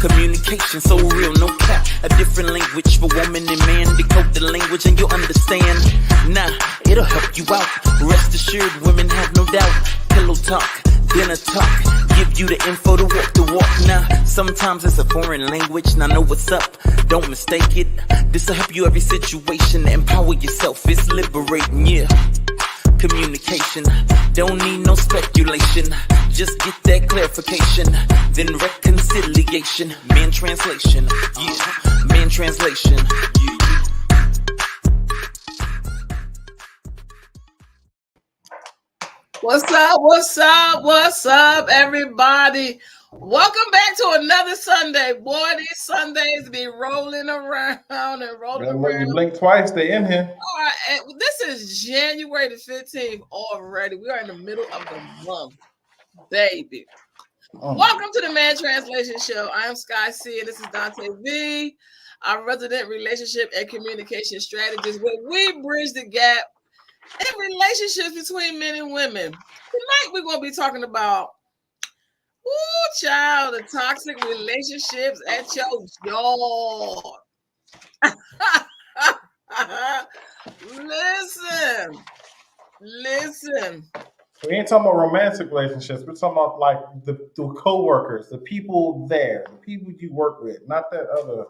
Communication so real, no cap. A different language for woman and man. Decode the language and you'll understand. Nah, it'll help you out. Rest assured, women have no doubt. Pillow talk, dinner talk, give you the info to walk the walk. Now, sometimes it's a foreign language. Now know what's up, don't mistake it. This'll help you every situation. Empower yourself, it's liberating, yeah. Communication, don't need no speculation. Just get that clarification, then reconciliation. Man translation, yeah. Man translation, yeah. What's up? What's up? What's up, everybody? Welcome back to another Sunday. Boy, these Sundays be rolling around and rolling around. You blink twice, they in here. All right, this is January the 15th already. We are in the middle of the month, baby. Welcome to the Man Translation Show. I am Sky C, and this is Dante V, our resident relationship and communication strategist, where we bridge the gap in relationships between men and women. Tonight, we're going to be talking about child, the toxic relationships at your job. Listen. We ain't talking about romantic relationships. We're talking about like the co-workers, the people there, the people you work with, not that other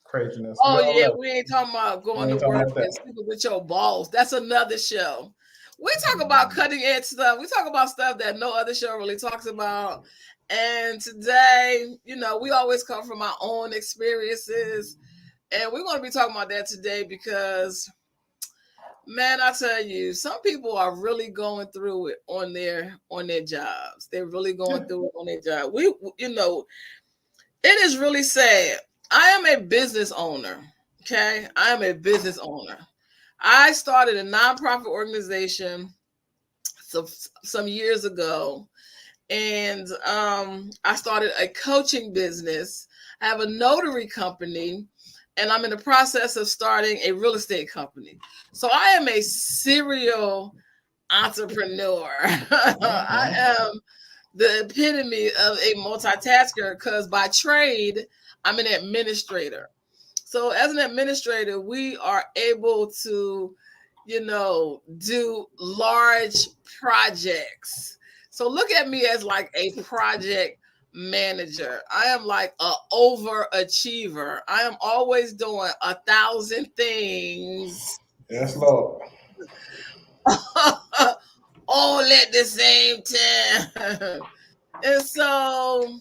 craziness. Oh, yeah, we ain't talking about going to work and sleeping with your boss. That's another show. We talk about cutting edge stuff. We talk about stuff that no other show really talks about. And today, we always come from our own experiences. And we're going to be talking about that today because, man, I tell you, some people are really going through it on their jobs. They're really going through it on their job. It is really sad. I am a business owner. Okay. I am a business owner. I started a nonprofit organization some years ago, and I started a coaching business. I have a notary company, and I'm in the process of starting a real estate company. So I am a serial entrepreneur. I am the epitome of a multitasker because by trade, I'm an administrator. So as an administrator, we are able to, do large projects. So look at me as like a project manager. I am like an overachiever. I am always doing 1,000 things. Yes, Lord. All at the same time. And so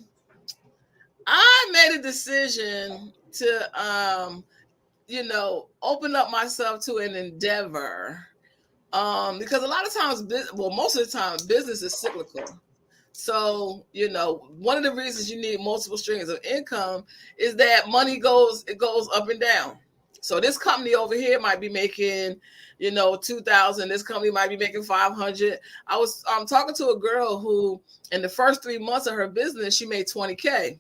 I made a decision to, open up myself to an endeavor. Because a lot of times, most of the time, business is cyclical. So, one of the reasons you need multiple streams of income is that money goes up and down. So this company over here might be making, 2,000. This company might be making 500. I was talking to a girl who, in the first 3 months of her business, she made 20K.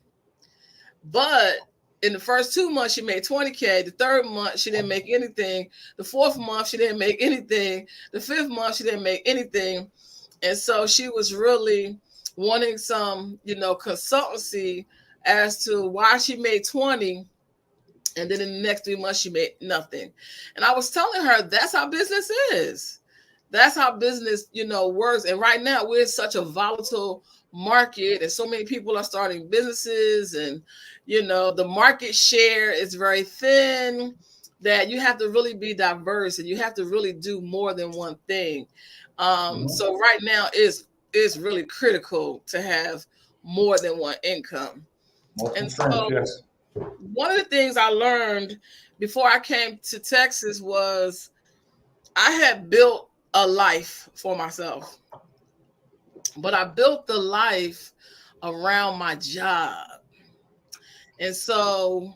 But in the first 2 months, she made 20K. The third month, she didn't make anything. The fourth month, she didn't make anything. The fifth month, she didn't make anything. And so she was really wanting some, consultancy as to why she made 20. And then in the next 3 months, she made nothing. And I was telling her that's how business is. That's how business, works. And right now, we're in such a volatile market, and so many people are starting businesses, and the market share is very thin, that you have to really be diverse and you have to really do more than one thing. So right now is really critical to have more than one income. Yes. One of the things I learned before I came to Texas was I had built a life for myself. But I built the life around my job. And so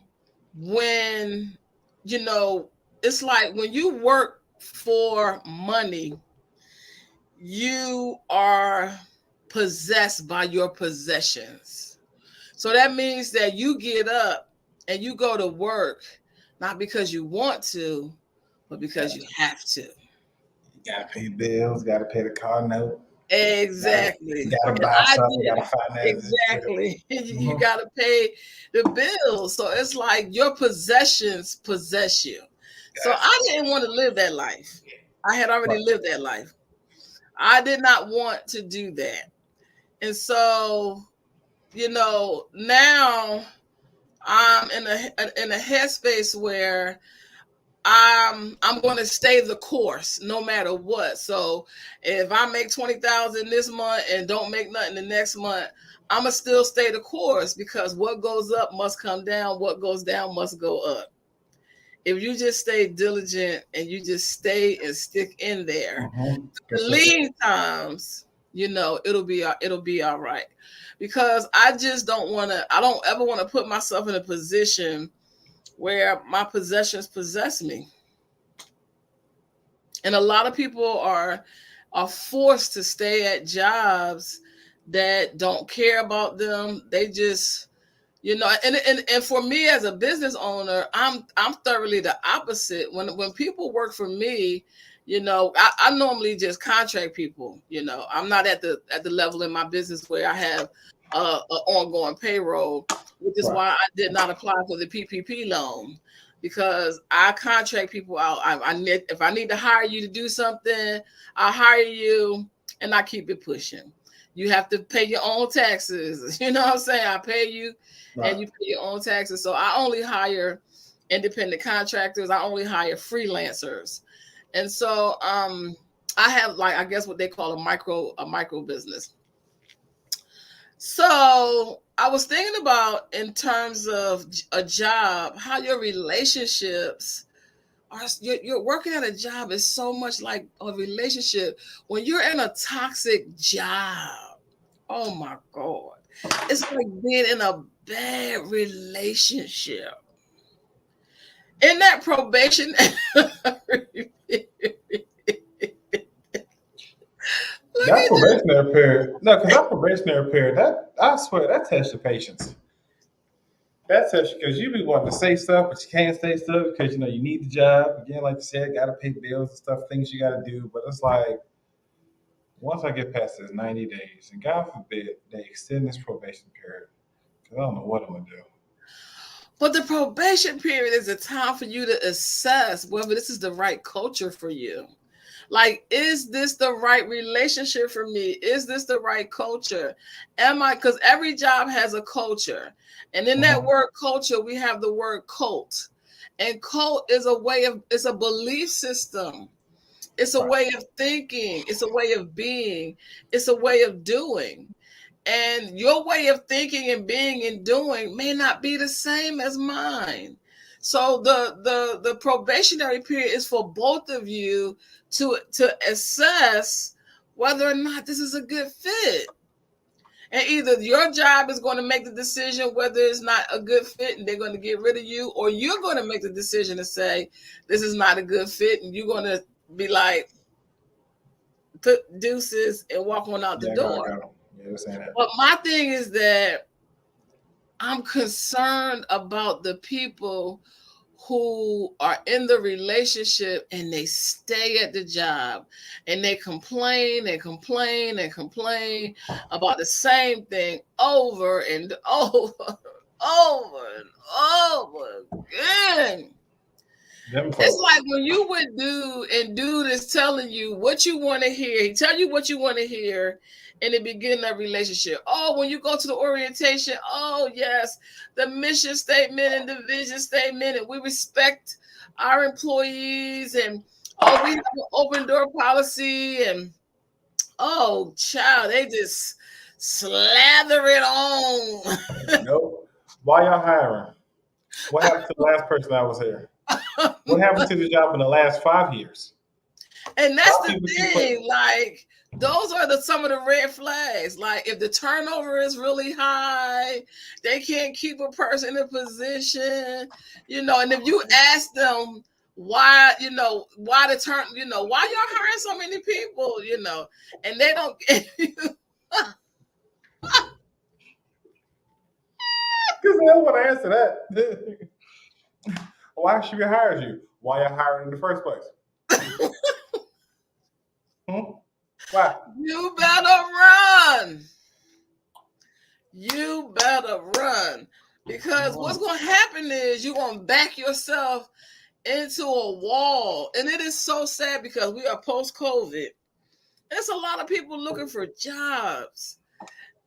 when, it's like when you work for money, you are possessed by your possessions. So that means that you get up and you go to work, not because you want to, but because you have to. You gotta pay bills, gotta pay the car note. Exactly. You gotta And buy I something, you did gotta finance it. exactly. You Mhm. got to pay the bills. So it's like your possessions possess you. So I didn't want to live that life. I had already Right. lived that life. I did not want to do that. And so, now I'm in a headspace where I'm going to stay the course no matter what. So if I make 20,000 this month and don't make nothing the next month, I'm gonna still stay the course because what goes up must come down. What goes down must go up. If you just stay diligent and you just stay and stick in there, the Consistent. lean times, it'll be all right. Because I just don't want to. I don't ever want to put myself in a position where my possessions possess me. And a lot of people are forced to stay at jobs that don't care about them. They just, and for me as a business owner, I'm thoroughly the opposite. When people work for me, I normally just contract people. I'm not at the level in my business where I have an ongoing payroll, which is Right. why I did not apply for the PPP loan, because I contract people out. If I need to hire you to do something, I hire you and I keep it pushing. You have to pay your own taxes. You know what I'm saying? I pay you and Right. you pay your own taxes. So I only hire independent contractors. I only hire freelancers. And so I have, like, I guess what they call a micro business. So I was thinking about, in terms of a job, how your relationships are. You're working at a job is so much like a relationship. When you're in a toxic job, oh my God, it's like being in a bad relationship. In that probation, let That me just, probationary period, no, because that probationary period, that I swear, that tests your patience. That tests you because you be wanting to say stuff, but you can't say stuff because you need the job. Again, like you said, got to pay bills and stuff, things you got to do. But it's like once I get past this 90 days, and God forbid they extend this probation period, because I don't know what I'm gonna do. but the probation period is a time for you to assess whether this is the right culture for you. Like, is this the right relationship for me? Is this the right culture? Am I, because every job has a culture. And in that Mhm. word culture, we have the word cult. And cult is it's a belief system. It's a Right. way of thinking. It's a way of being. It's a way of doing. And your way of thinking and being and doing may not be the same as mine. So the probationary period is for both of you to assess whether or not this is a good fit. And either your job is going to make the decision whether it's not a good fit and they're going to get rid of you, or you're going to make the decision to say this is not a good fit, and you're going to be like, put deuces and walk on out the Yeah, I gotta door. go. Yeah, they're saying that. But my thing is that I'm concerned about the people who are in the relationship and they stay at the job and they complain and complain and complain about the same thing over and over, over and over again. Them It's folks. like when you with dude and dude is telling you what you want to hear. He tell you what you want to hear in the beginning of relationship. Oh, when you go to the orientation, oh yes, the mission statement and the vision statement, and we respect our employees, and oh, we have an open door policy, and oh, child, they just slather it on. Nope. Why y'all hiring? What happened to the last person that was here? What happened to the job in the last 5 years? And Why that's the people keep putting? thing. Like, those are some of the red flags. Like, if the turnover is really high, they can't keep a person in a position, and if you ask them why, why the turn, why y'all hiring so many people, and they don't Because they don't want to answer that. Why should we hire you? Why y'all hiring in the first place? Hmm? Why? You better run. You better run. Because what's going to happen is you're going to back yourself into a wall. And it is so sad because we are post-COVID. There's a lot of people looking for jobs.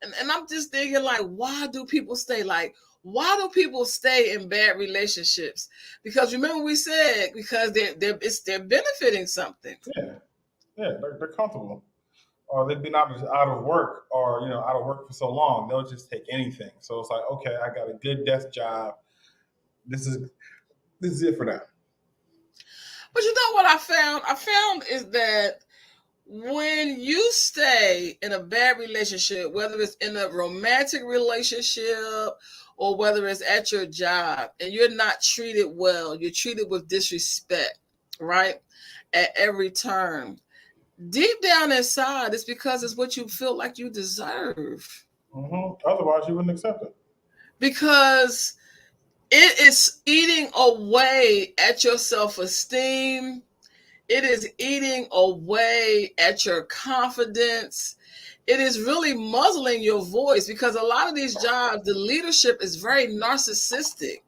And I'm just thinking, like, why do people stay? Like, why do people stay in bad relationships? Because remember we said, because they're benefiting something. Yeah, they're comfortable. Or they've been out of work, or out of work for so long, they'll just take anything. So it's like, okay, I got a good desk job. This is it for them. But you know what I found? I found is that when you stay in a bad relationship, whether it's in a romantic relationship or whether it's at your job, and you're not treated well, you're treated with disrespect, right? At every turn. Deep down inside, it's because it's what you feel like you deserve. Otherwise, you wouldn't accept it. Because it is eating away at your self-esteem. It is eating away at your confidence. It is really muzzling your voice, because a lot of these jobs, the leadership is very narcissistic.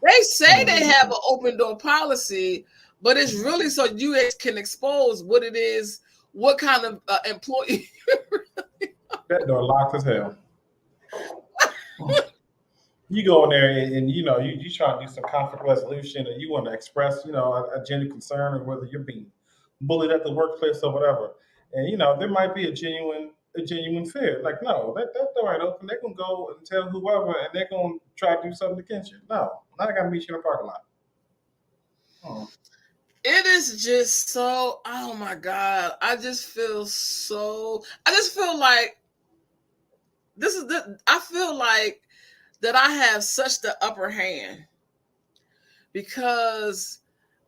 They say they have an open door policy, but it's really so you can expose what it is, what kind of employee. That door locked as hell. You go in there and you try to do some conflict resolution, and you want to express a genuine concern, or whether you're being bullied at the workplace or whatever. And there might be a genuine fear. Like, no, that door ain't open. They're gonna go and tell whoever, and they're gonna try to do something against you. No, now I gotta meet you in the parking lot. It is just so, oh my God. I just feel like I feel like that I have such the upper hand, because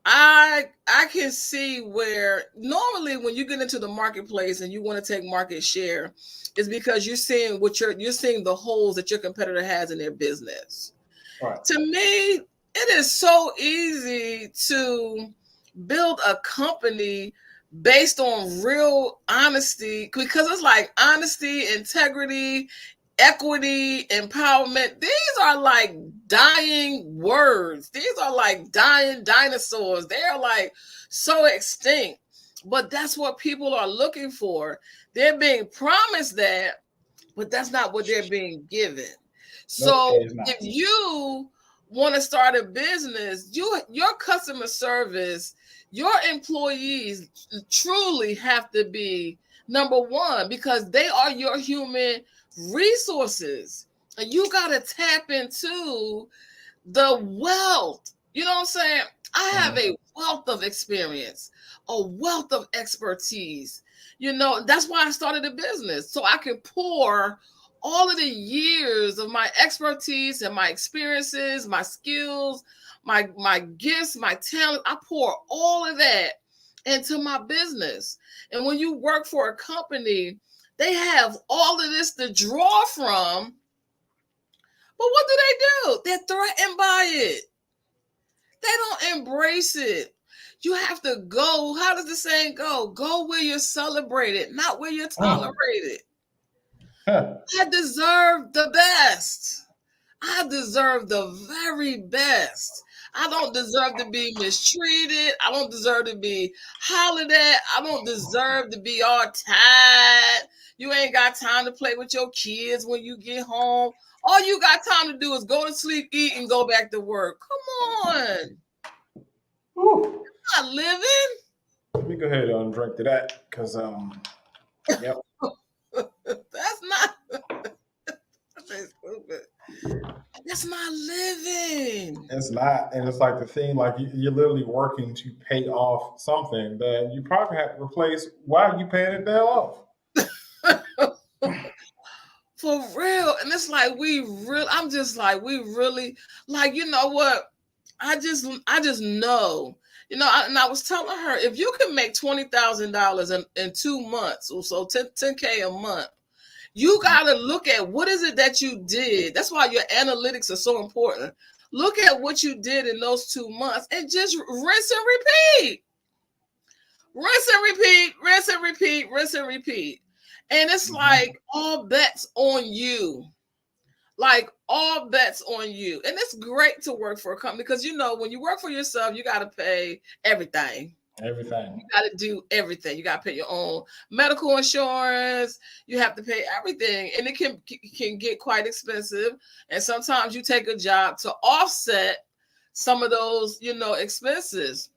I can see where normally when you get into the marketplace and you want to take market share, is because you're seeing you're seeing the holes that your competitor has in their business. Right. To me, it is so easy to build a company based on real honesty, because it's like honesty, integrity, equity, empowerment. These are like dying words. These are like dying dinosaurs. They're like so extinct. But that's what people are looking for. They're being promised that, but that's not what they're being given. So if you want to start a business, your customer service, your employees truly have to be number one, because they are your human resources, and you got to tap into the wealth. You know what I'm saying? I have a wealth of experience, a wealth of expertise. That's why I started a business, so I can pour all of the years of my expertise and my experiences, my skills, my gifts, my talent. I pour all of that into my business. And when you work for a company, they have all of this to draw from. But what do? They're threatened by it. They don't embrace it. You have to go. How does the saying go? Go where you're celebrated, not where you're tolerated. I deserve the best. I deserve the very best. I don't deserve to be mistreated. I don't deserve to be hollered at. I don't deserve to be all tired. You ain't got time to play with your kids when you get home. All you got time to do is go to sleep, eat, and go back to work. Come on. You're not living. Let me go ahead and drink to that, because yep. That's not. That's stupid. That's not living. It's not, and it's like the thing, like you're literally working to pay off something that you probably have to replace while you paying it the hell off. For real. And it's like I'm just like, we really, like, you know what? I just know, and I was telling her, if you can make $20,000 in 2 months, or so $10K a month, you got to look at what is it that you did. That's why your analytics are so important. Look at what you did in those 2 months and just rinse and repeat. rinse and repeat, rinse and repeat, rinse and repeat. And it's like all bets on you. Like all bets on you. And it's great to work for a company because you know when you work for yourself, you got to pay everything. Everything. You got to do everything. You got to pay your own medical insurance. You have to pay everything. And it can get quite expensive. And sometimes you take a job to offset some of those, expenses.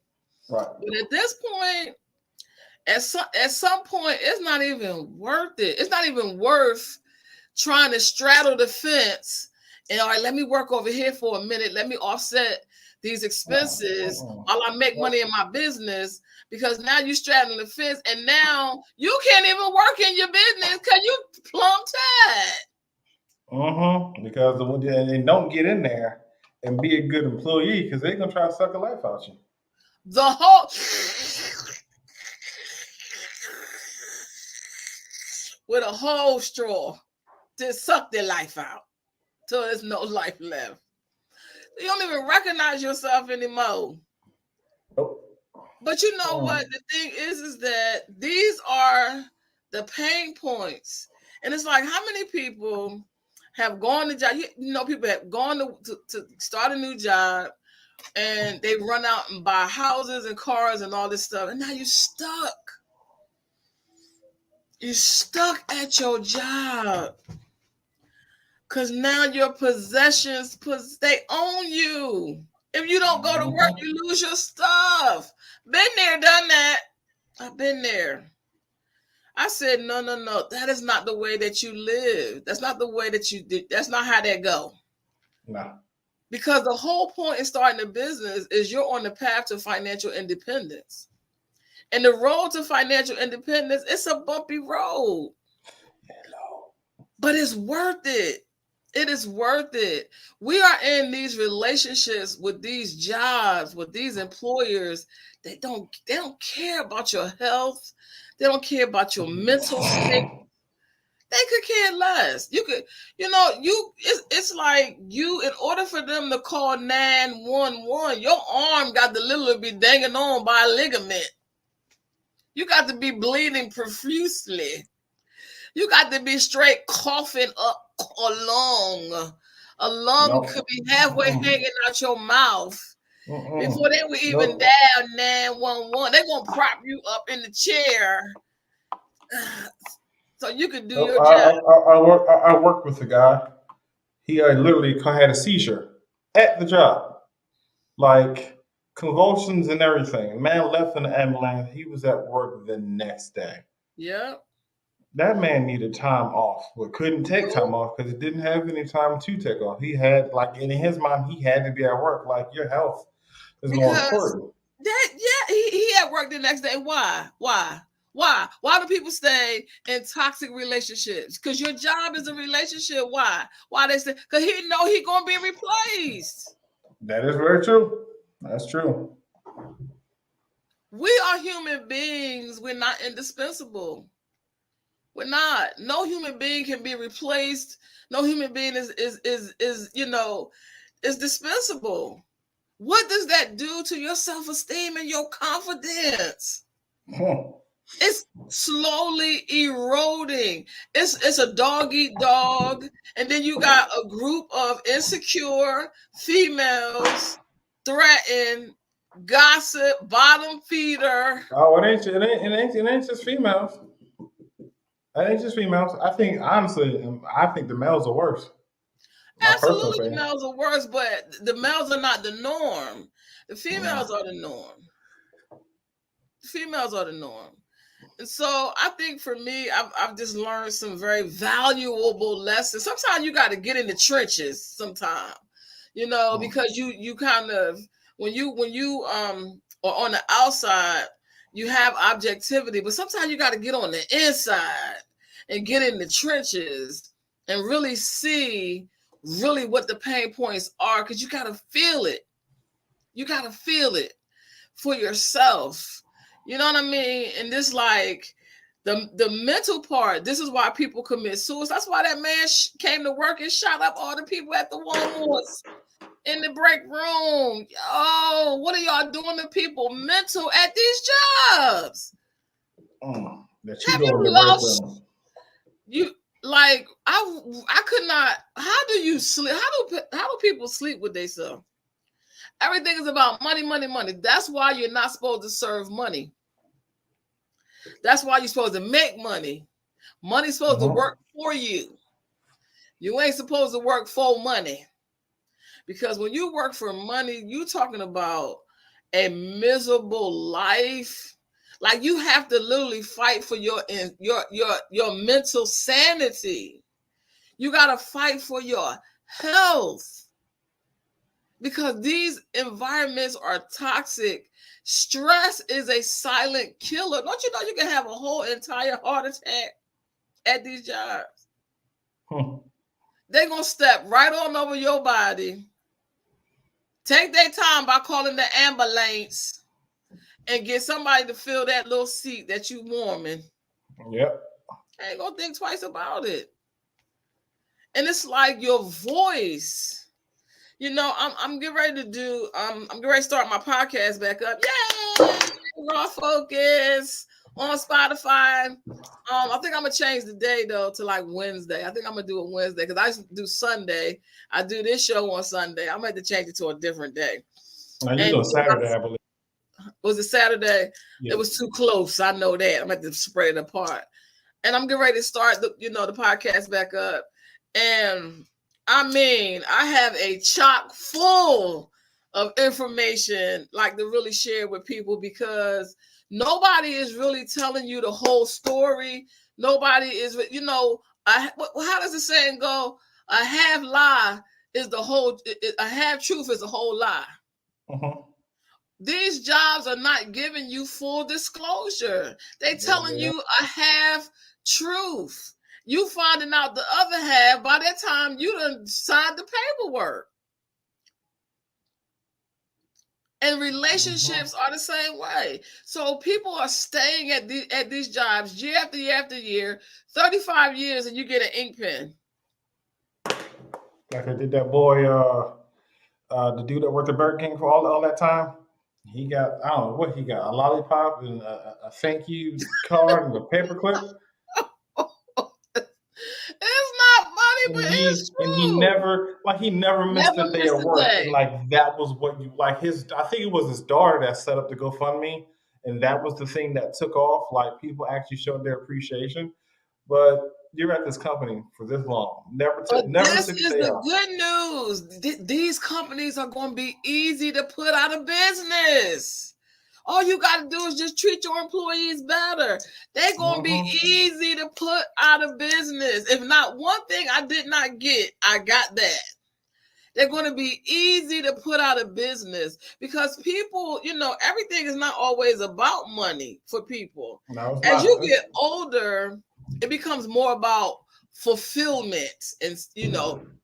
Right. But at this point, at some point, it's not even worth it. It's not even worth trying to straddle the fence and all right, let me work over here for a minute. Let me offset these expenses while I make money in my business, because now you're straddling the fence and now you can't even work in your business because you plumb tied. Because they don't get in there and be a good employee because they're gonna try to suck the life out you. The whole with a whole straw to suck their life out till there's no life left. You don't even recognize yourself anymore. Nope. But you know what? The thing is that these are the pain points. And it's like, how many people have gone to job? People have gone to start a new job and they run out and buy houses and cars and all this stuff. And now you're stuck. You're stuck at your job. Because now your possessions, they own you. If you don't go to work, you lose your stuff. Been there, done that. I've been there. I said, no. That is not the way that you live. That's not the way that you did. That's not how that go. No. Because the whole point in starting a business is you're on the path to financial independence. And the road to financial independence, it's a bumpy road. Hello. But it's worth it. It is worth it. We are in these relationships with these jobs, with these employers. They don't care about your health. They don't care about your mental state. They could care less. You could, it's like in order for them to call 911, your arm got to literally be dangling on by a ligament. You got to be bleeding profusely. You got to be straight coughing up a lung could be halfway hanging out your mouth before they would even dial 911. They're gonna prop you up in the chair so you can do your job. I worked with a guy. He literally had a seizure at the job, like convulsions and everything. The man left in the ambulance. He was at work the next day. Yeah. That man needed time off, but couldn't take time off because he didn't have any time to take off. He had, in his mind, he had to be at work. Like, your health is more important. He had work the next day. Why? Why do people stay in toxic relationships? Because your job is a relationship. Why they say? Because he know he gonna be replaced. That is very true. That's true. We are human beings. We're not indispensable. We're not. No human being can be replaced. No human being is dispensable. What does that do to your self-esteem and your confidence? It's slowly eroding. It's a dog eat dog, and then you got a group of insecure females threaten, gossip, bottom feeder. Oh, it ain't just females. It ain't just females. I think the males are worse. Absolutely, the males are worse, but the males are not the norm. The females are the norm. And so I think for me, I've just learned some very valuable lessons. Sometimes you got to get in the trenches sometimes, because you kind of, when you are on the outside, you have objectivity, but sometimes you got to get on the inside and get in the trenches and really see what the pain points are, because you got to feel it. You got to feel it for yourself. You know what I mean? And this, like, the mental part, this is why people commit suicide. That's why that man came to work and shot up all the people at the Walmarts in the break room. Oh, what are y'all doing to people mental at these jobs? That you Have go you in the break lost room. you like I could not. How do you sleep? How do people sleep with themselves? Everything is about money, money, money. That's why you're not supposed to serve money. That's why you're supposed to make money. Money's supposed to work for you. You ain't supposed to work for money. Because when you work for money, you talking about a miserable life. Like you have to literally fight for your mental sanity. You got to fight for your health. Because these environments are toxic. Stress is a silent killer. Don't you know you can have a whole entire heart attack at these jobs? They're going to step right on over your body. Take their time by calling the ambulance and get somebody to fill that little seat that you warming. Yep. I ain't going to think twice about it. And it's like your voice. You know, I'm getting ready to do. I'm getting ready to start my podcast back up. Yay! Raw Focus on Spotify. I think I'm gonna change the day though to like Wednesday. I think I'm gonna do it Wednesday because I used to do Sunday. I do this show on Sunday. I'm gonna have to change it to a different day. Now you go Saturday, I believe. Was it Saturday? Yeah. It was too close. I know that. I'm gonna have to spread it apart. And I'm getting ready to start the podcast back up. And I mean, I have a chock full of information like to really share with people because nobody is really telling you the whole story. Nobody is, how does the saying go? A half lie is the whole, a half truth is a whole lie. These jobs are not giving you full disclosure. They're telling you a half truth. You finding out the other half by that time you done signed the paperwork. And relationships are the same way. So people are staying at these jobs year after year after year, 35 years, and you get an ink pen. Like I did that boy, the dude that worked at Burger King for all that time. He got, I don't know what he got, a lollipop and a thank you card and a paperclip. It's not funny, but it's true. And he never missed a day of work. And like that was what you like I think it was his daughter that set up the GoFundMe, and that was the thing that took off. Like people actually showed their appreciation. But you're at this company for this long. Never took this a is day the off. good news. These companies are going to be easy to put out of business. All you got to do is just treat your employees better. They're going to be easy to put out of business. If not one thing I did not get, I got that. They're going to be easy to put out of business because people, everything is not always about money for people. No, as you get older, it becomes more about fulfillment and,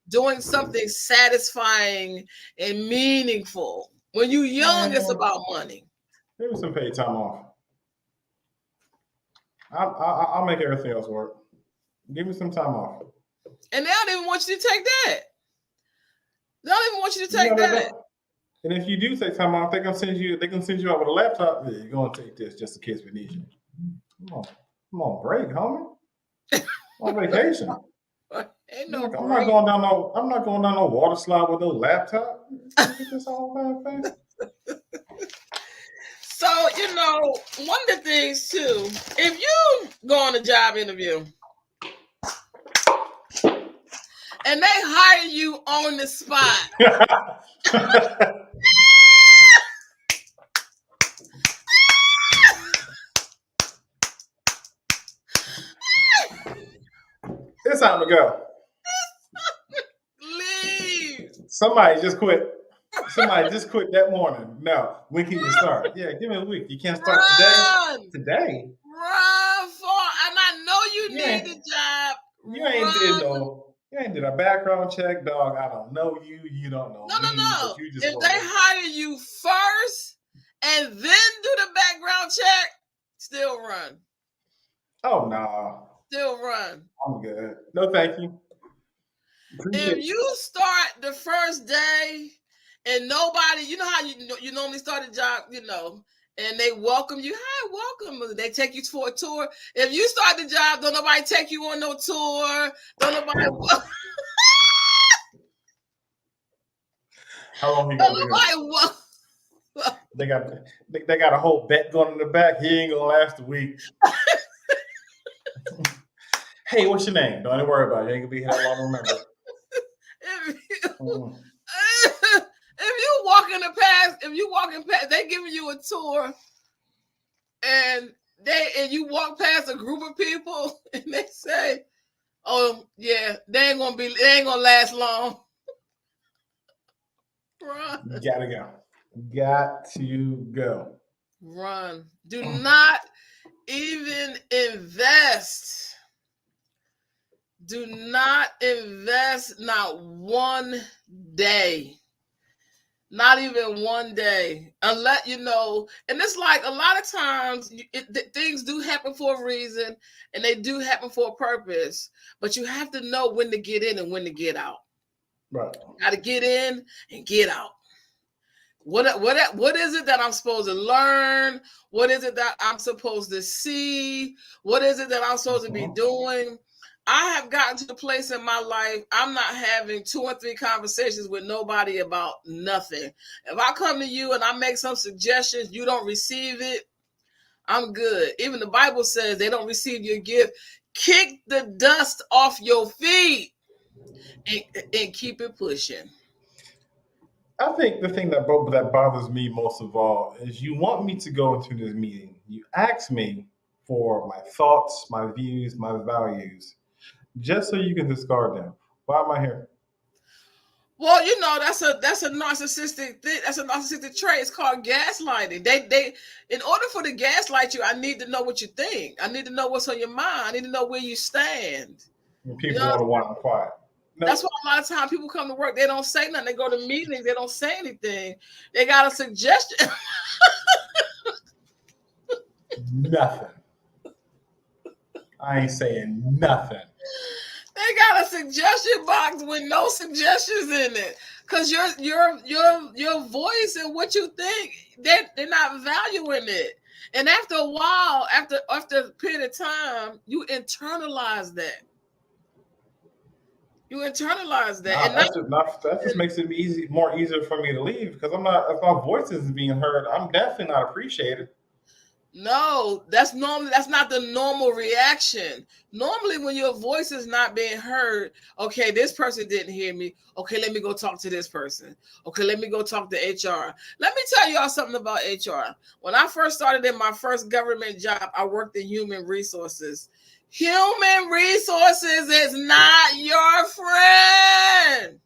doing something satisfying and meaningful. When you're young, it's about money. Give me some paid time off. I'll make everything else work. Give me some time off. And they don't even want you to take that. They don't even want you to take that. And if you do take time off, they're gonna send you out with a laptop. Yeah, you're gonna take this just in case we need you. Come on, break, homie. On vacation. Ain't no I'm not going down no water slide with no laptop. Get this all kind of thing. So, one of the things too, if you go on a job interview and they hire you on the spot, it's time to go. Leave. Somebody just quit. Somebody just quit that morning. No, when can you start? Yeah, give me a week. You can't start today. Run for, and I know you need a job. You ain't did a background check, dog. I don't know you. You don't know me. No. If they hire you first and then do the background check, still run. Oh no. Still run. I'm good. No, thank you. If you start the first day and nobody, you know how you normally start a job, and they welcome you. Hi, welcome. They take you for a tour. If you start the job, don't nobody take you on no tour. Don't nobody. How long he Don't gonna be nobody. here? They got a whole bet going in the back. He ain't gonna last a week. Hey, what's your name? Don't even worry about it. You ain't gonna be here that long. Remember. If you walking past, they giving you a tour, and you walk past a group of people, and they say, "Oh yeah, they ain't gonna last long." Run. Gotta go. Got to go. Run. Do not even invest. Do not invest not one day. Not even one day. Unless, and it's like a lot of times things do happen for a reason, and they do happen for a purpose, but you have to know when to get in and when to get out. Right. Got to get in and get out. What is it that I'm supposed to learn? What is it that I'm supposed to see? What is it that I'm supposed to be doing? I have gotten to the place in my life, I'm not having 2 or 3 conversations with nobody about nothing. If I come to you and I make some suggestions, you don't receive it, I'm good. Even the Bible says they don't receive your gift. Kick the dust off your feet and keep it pushing. I think the thing that bothers me most of all is you want me to go into this meeting. You ask me for my thoughts, my views, my values, just so you can discard them. Why am I here? Well, that's a narcissistic thing. That's a narcissistic trait. It's called gaslighting. They in order for to gaslight you, I need to know what you think. I need to know what's on your mind. I need to know where you stand. When people want to want them quiet. No. That's why a lot of times people come to work, they don't say nothing. They go to meetings, they don't say anything. They got a suggestion. Nothing. I ain't saying nothing. They got a suggestion box with no suggestions in it, because your voice and what you think, they're not valuing it. And after a while, after a period of time, you internalize that. You internalize that, That just makes it easier for me to leave, because if my voice isn't being heard, I'm definitely not appreciated. No, that's not the normal reaction. Normally, when your voice is not being heard, okay, this person didn't hear me. Okay, let me go talk to this person. Okay, let me go talk to HR. Let me tell y'all something about HR. When I first started in my first government job, I worked in human resources. Human resources is not your friend.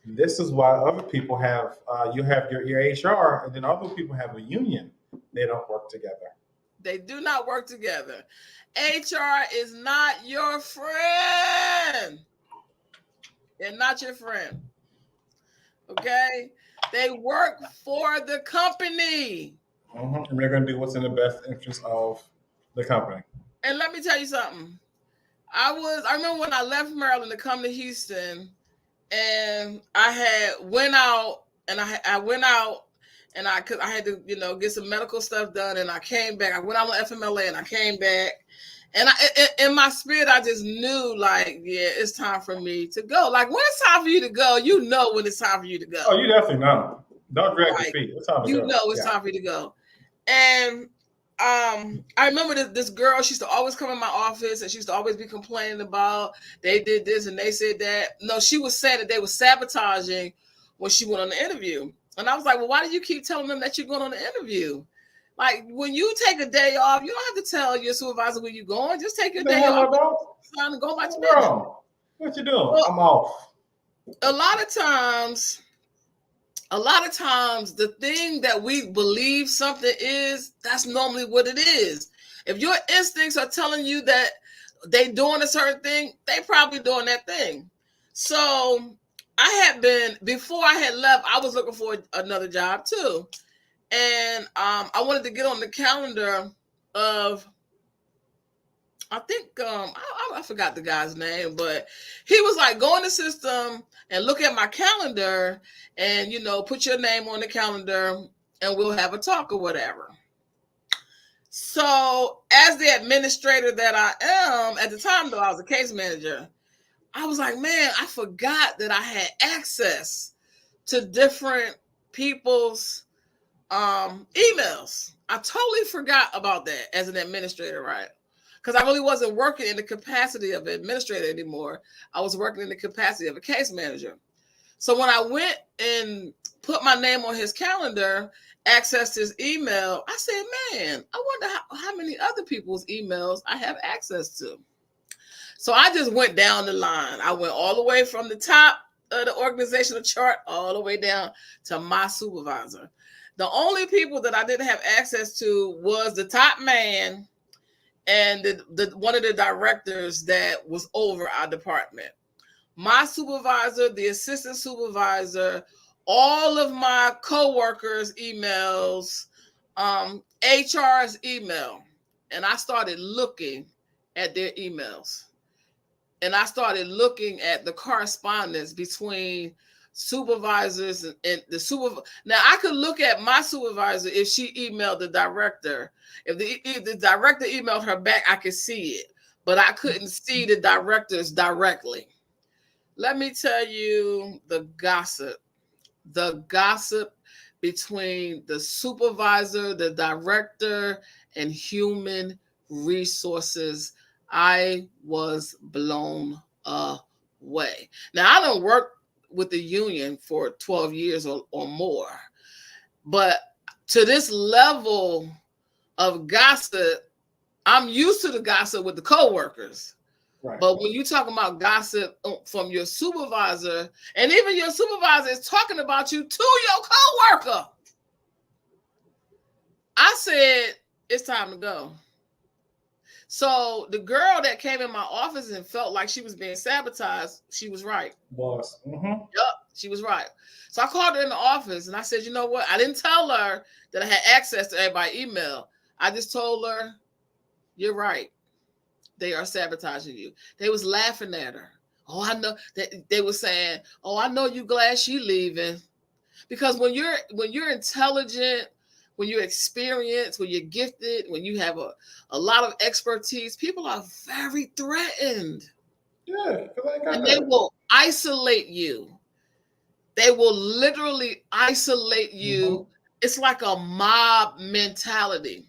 This is why other people have you have your HR, and then other people have a union. They don't work together. They do not work together. HR is not your friend. They're not your friend. Okay? They work for the company. And they're going to do what's in the best interest of the company. And let me tell you something. I remember when I left Maryland to come to Houston, and I went out and I had to, get some medical stuff done, and I came back. I went out on FMLA and I came back, and in my spirit, I just knew, like, yeah, it's time for me to go. Like, when it's time for you to go, you know when it's time for you to go. Oh, you definitely know. Don't drag your feet. It's time to go. You know it's time for you to go. And I remember this girl, she used to always come in my office, and she used to always be complaining about they did this and they said that. No, she was saying that they were sabotaging when she went on the interview. And I was like, well, why do you keep telling them that you're going on the interview? Like, when you take a day off, you don't have to tell your supervisor where you're going. Just take your day off and go about your business. What you doing? Well, I'm off. A lot of times, the thing that we believe something is, that's normally what it is. If your instincts are telling you that they doing a certain thing, they probably doing that thing. So before I had left, I was looking for another job too. And I wanted to get on the calendar of I think I forgot the guy's name, but he was like, go in the system and look at my calendar and put your name on the calendar and we'll have a talk or whatever. So as the administrator that I am, at the time though I was a case manager, I was like, man, I forgot that I had access to different people's emails. I totally forgot about that as an administrator, right? Because I really wasn't working in the capacity of an administrator anymore. I was working in the capacity of a case manager. So when I went and put my name on his calendar, accessed his email, I said, man, I wonder how many other people's emails I have access to. So I just went down the line. I went all the way from the top of the organizational chart all the way down to my supervisor. The only people that I didn't have access to was the top man and the one of the directors that was over our department. My supervisor, the assistant supervisor, all of my coworkers' emails, HR's email. And I started looking at their emails. And I started looking at the correspondence between supervisors and the supervisor. Now I could look at my supervisor if she emailed the director. If the director emailed her back, I could see it, but I couldn't see the directors directly. Let me tell you the gossip between the supervisor, the director, and human resources. I was blown away. Now I don't work with the union for 12 years or more, but to this level of gossip, I'm used to the gossip with the coworkers. Right. But when you talk about gossip from your supervisor, and even your supervisor is talking about you to your coworker, I said, it's time to go. So the girl that came in my office and felt like she was being sabotaged, she was right. Was. Mm-hmm. Yep, she was right. So I called her in the office and I said, you know what? I didn't tell her that I had access to everybody's email. I just told her, you're right. They are sabotaging you. They was laughing at her. Oh, I know that they were saying, oh, I know you glad she leaving. Because when you're intelligent, when you're experienced, when you're gifted, when you have a lot of expertise, people are very threatened. Yeah, and they will isolate you. They will literally isolate you. Mm-hmm. It's like a mob mentality.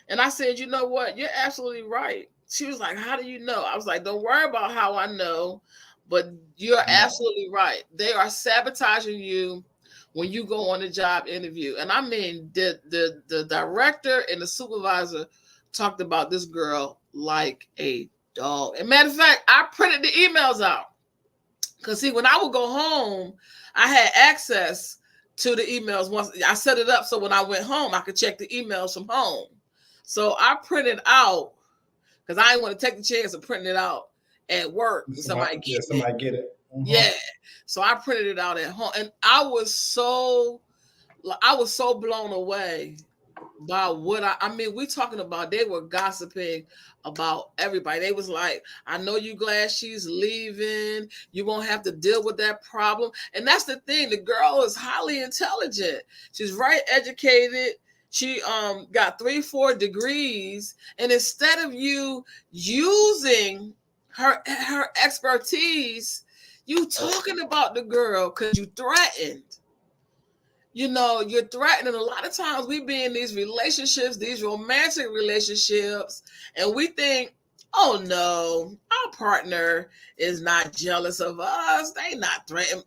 And I said, you know what? You're absolutely right. She was like, how do you know? I was like, don't worry about how I know, but you're absolutely right. They are sabotaging you when you go on a job interview. And I mean, the director and the supervisor talked about this girl like a dog. And matter of fact, I printed the emails out. Because see, when I would go home, I had access to the emails. Once I set it up so when I went home, I could check the emails from home. So I printed out, because I didn't want to take the chance of printing it out at work. Somebody get it. Mm-hmm. Yeah. So I printed it out at home. And I was so blown away by what I mean, we're talking about, they were gossiping about everybody. They was like, I know you glad she's leaving. You won't have to deal with that problem. And that's the thing. The girl is highly intelligent. She's very educated. She got 3-4 degrees. And instead of you using her expertise, you talking about the girl because you threatened. You know, you're threatening. A lot of times we be in these relationships, these romantic relationships, and we think, oh no, our partner is not jealous of us. They not threatening.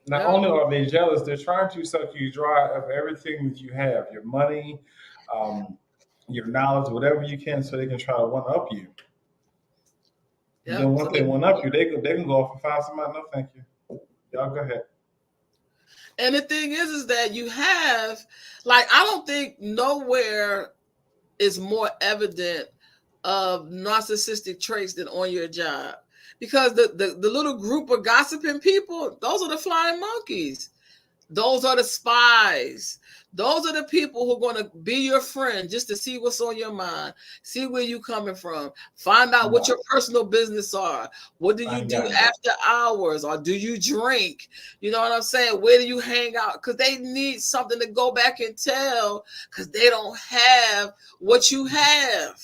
Not only are they jealous, they're trying to suck you dry of everything that you have, your money, your knowledge, whatever you can, so they can try to one-up you. Yep. Then once they one-up you, they can go off and find somebody. No, thank you. Y'all go ahead. And the thing is that you have, like, I don't think nowhere is more evident of narcissistic traits than on your job. Because the little group of gossiping people, those are the flying monkeys. Those are the spies. Those are the people who are going to be your friend just to see what's on your mind, see where you coming from, find out what your personal business are. What do you do after hours, or do you drink? You know what I'm saying? Where do you hang out? Because they need something to go back and tell, because they don't have what you have.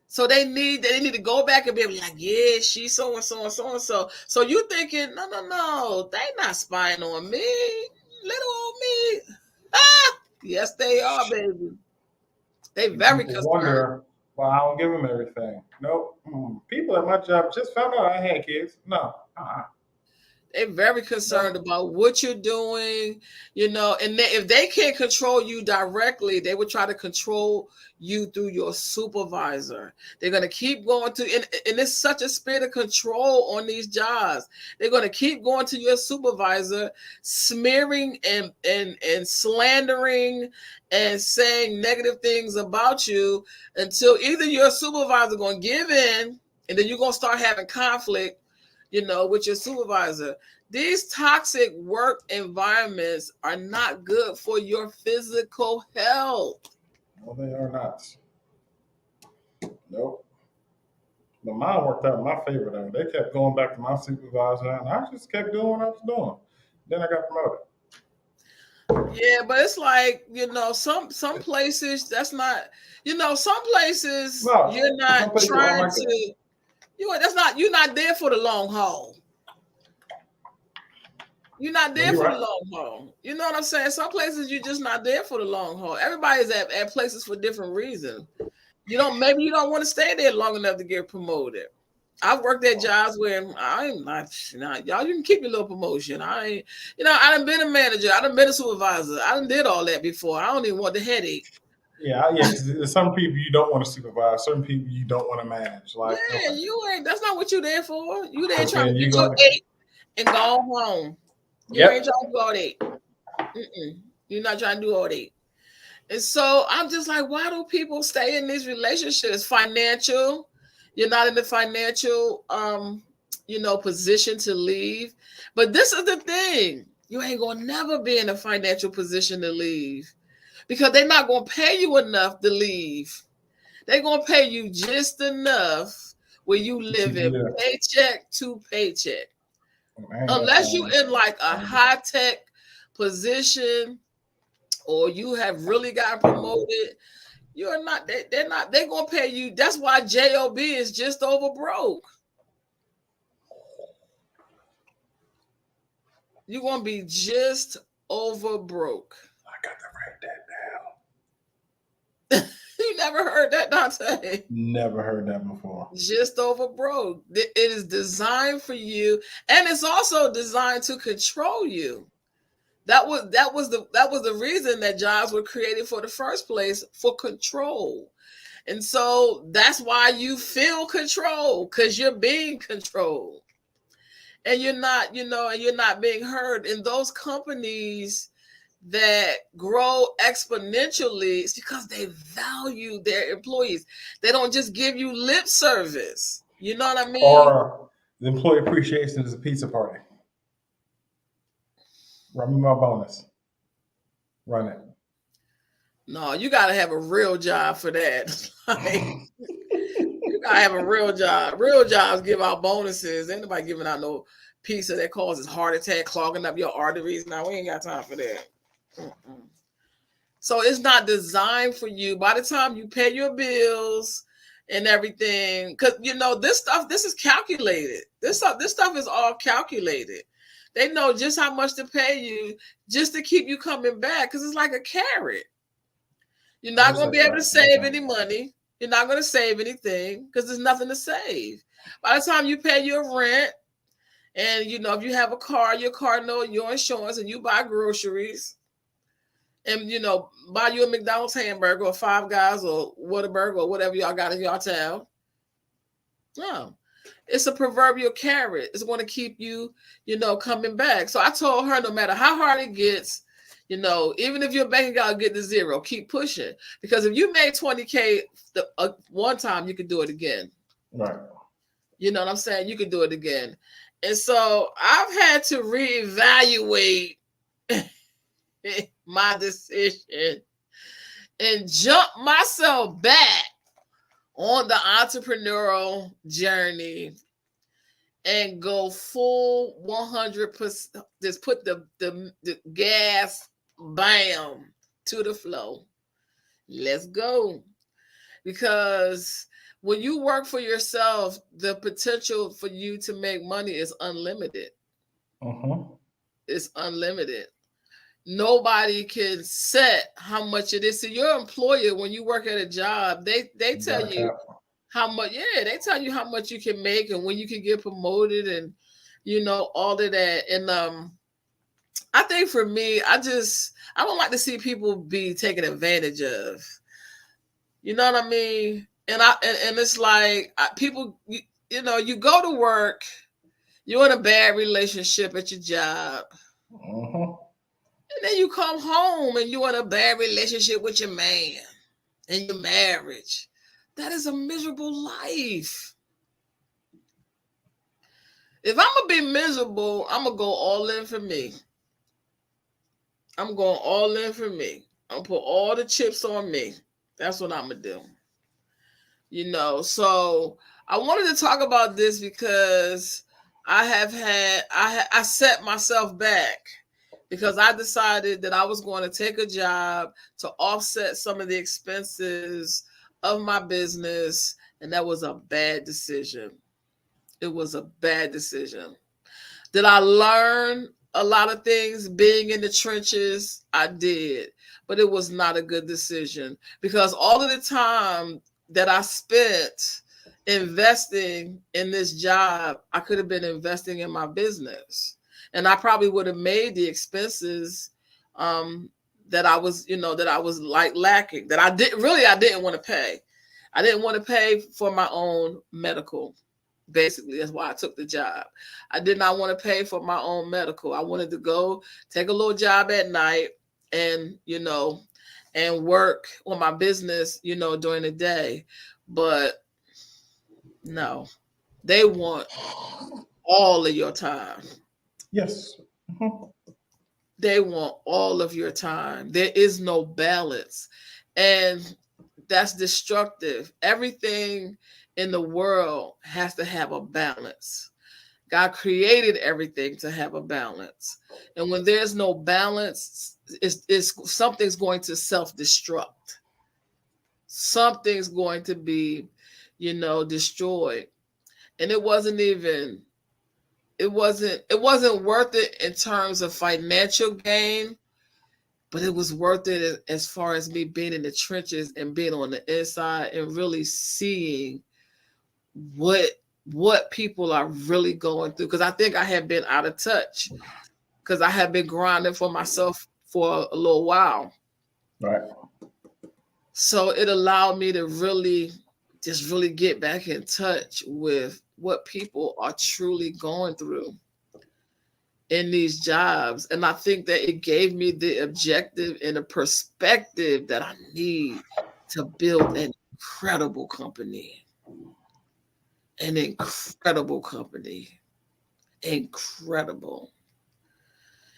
So they need to go back and be like, yeah, she's so and so and so and so. So you thinking, no, they not spying on me, little old me. Ah, yes, they are, baby. They very concerned. Wonder why I don't give them everything. Nope. People at my job just found out I had kids. No. They're very concerned about what you're doing, and if they can't control you directly, they would try to control you through your supervisor. They're going to keep going to, and it's such a spirit of control on these jobs. They're going to keep going to your supervisor, smearing and slandering and saying negative things about you until either your supervisor going to give in, and then you're going to start having conflict with your supervisor. These toxic work environments are not good for your physical health. No, they are not. Nope. But mine worked out in my favor though. They kept going back to my supervisor, and I just kept doing what I was doing. Then I got promoted. Yeah, but it's like, some places that's not, some places you're not trying to. You're not there for the long haul. You're not there for the long haul. You know what I'm saying? Some places you're just not there for the long haul. Everybody's at places for different reasons. Maybe you don't want to stay there long enough to get promoted. I've worked at jobs where I'm not, y'all, you can keep your little promotion. I done been a manager. I done been a supervisor. I done did all that before. I don't even want the headache. Yeah. There's some people you don't want to supervise. Certain people you don't want to manage. Like, you ain't. That's not what you there for. You there trying to get your 8 and go home. You ain't trying to do all that. You're not trying to do all that. And so I'm just like, why do people stay in these relationships? Financial. You're not in the financial, position to leave. But this is the thing. You ain't going to never be in a financial position to leave, because they're not going to pay you enough to leave. They're going to pay you just enough where you live in paycheck to paycheck. Unless you in like a high tech position, or you have really gotten promoted, you're not. They're not. They're gonna pay you. That's why JOB is just over broke. You're gonna be just over broke. I got to write that down. You never heard that, Dante? Never heard that before. Just over broke. It is designed for you, and it's also designed to control you. That was the reason that jobs were created for the first place, for control. And so that's why you feel control, because you're being controlled. And you're not, and you're not being heard. In those companies that grow exponentially, it's because they value their employees. They don't just give you lip service. You know what I mean? Or the employee appreciation is a pizza party. Run me my bonus. Run it. No, you got to have a real job for that. You got to have a real job. Real jobs give out bonuses. Ain't nobody giving out no pizza that causes heart attack, clogging up your arteries. Now, we ain't got time for that. So it's not designed for you. By the time you pay your bills and everything, because, this is calculated. This stuff is all calculated. They know just how much to pay you just to keep you coming back, because it's like a carrot. You're not going to be able to save any money. You're not going to save anything because there's nothing to save. By the time you pay your rent, and, if you have a car, your car knows your insurance, and you buy groceries, and, buy you a McDonald's hamburger or Five Guys or Whataburger or whatever y'all got in your town. No. It's a proverbial carrot. It's going to keep you, coming back. So I told her, no matter how hard it gets, even if your bank account get to zero, keep pushing. Because if you made $20K one time, you could do it again. Right. You know what I'm saying? You could do it again. And so I've had to reevaluate my decision and jump myself back on the entrepreneurial journey and go full 100%. Just put the gas, bam, to the flow. Let's go. Because when you work for yourself, the potential for you to make money is unlimited. It's unlimited. Nobody can set how much it is. So your employer, when you work at a job, they tell you how much, they tell you how much you can make and when you can get promoted and all of that. And I think for me, I don't like to see people be taken advantage of. You know what I mean? And it's like people, you go to work, you're in a bad relationship at your job. And then you come home and you're in a bad relationship with your man and your marriage. That is a miserable life. If I'm going to be miserable, I'm going to go all in for me. I'm going all in for me. I'm going to put all the chips on me. That's what I'm going to do. So I wanted to talk about this because I set myself back because I decided that I was going to take a job to offset some of the expenses of my business. And that was a bad decision. It was a bad decision. Did I learn a lot of things being in the trenches? I did, but it was not a good decision because all of the time that I spent investing in this job, I could have been investing in my business. And I probably would have made the expenses that I was like lacking, that I didn't want to pay. I didn't want to pay for my own medical. Basically, that's why I took the job. I did not want to pay for my own medical. I wanted to go take a little job at night and, and work on my business, during the day. But no, they want all of your time. Yes. They want all of your time. There is no balance. And that's destructive. Everything in the world has to have a balance. God created everything to have a balance. And when there's no balance, it's something's going to self-destruct. Something's going to be, destroyed. And it wasn't worth it in terms of financial gain, but it was worth it as far as me being in the trenches and being on the inside and really seeing what people are really going through. Because I think I have been out of touch because I have been grinding for myself for a little while. Right. So it allowed me to really get back in touch with what people are truly going through in these jobs. And I think that it gave me the objective and the perspective that I need to build an incredible company. An incredible company. Incredible.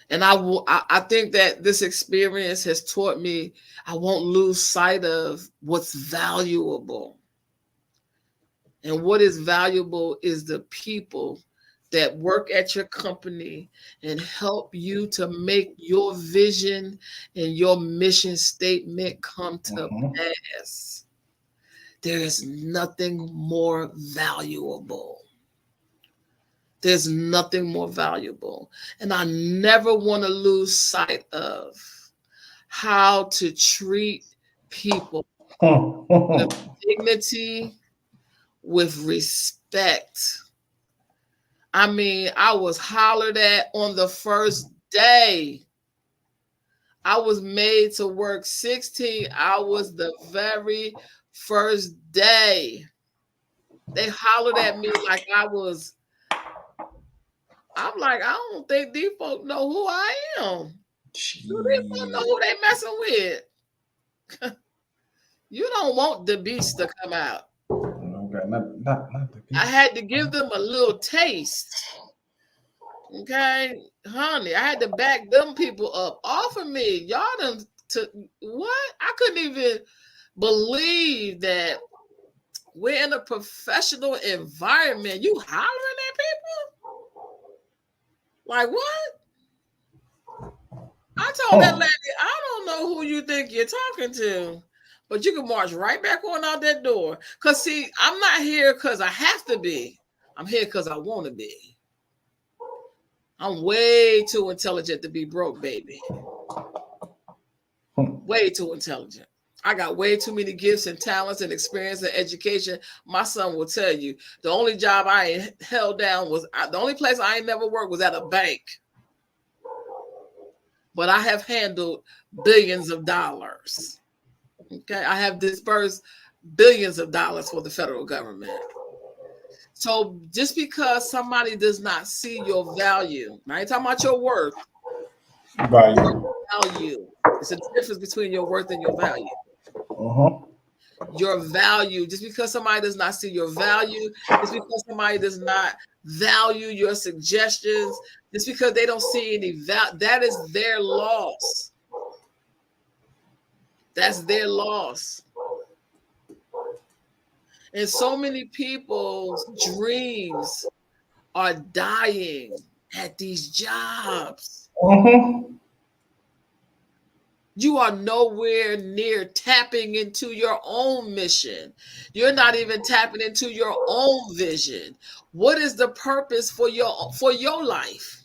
And I think that this experience has taught me I won't lose sight of what's valuable. And what is valuable is the people that work at your company and help you to make your vision and your mission statement come to pass. There is nothing more valuable. There's nothing more valuable. And I never want to lose sight of how to treat people with dignity, with respect. I mean, I was hollered at on the first day. I was made to work 16 hours the very first day. They hollered at me like I'm like, I don't think these folks know who I am. Do these folks know who they messing with? You don't want the beast to come out. Okay, not the beast. I had to give them a little taste. Okay, honey, I had to back them people up off of me. Y'all done to what? I couldn't even believe that we're in a professional environment. You hollering at people? Like what? I told that lady, I don't know who you think you're talking to, but you can march right back on out that door. Cause see, I'm not here because I have to be. I'm here because I want to be. I'm way too intelligent to be broke, baby. Way too intelligent. I got way too many gifts and talents and experience and education. My son will tell you the only job I ain't held down was the only place I ain't never worked was at a bank. But I have handled billions of dollars. Okay, I have dispersed billions of dollars for the federal government. So just because somebody does not see your value, I ain't talking about your worth, your value. It's a difference between your worth and your value. Your value, just because somebody does not see your value, just because somebody does not value your suggestions, just because they don't see any value, that is their loss. That's their loss. And so many people's dreams are dying at these jobs. You are nowhere near tapping into your own mission. You're not even tapping into your own vision. What is the purpose for your life?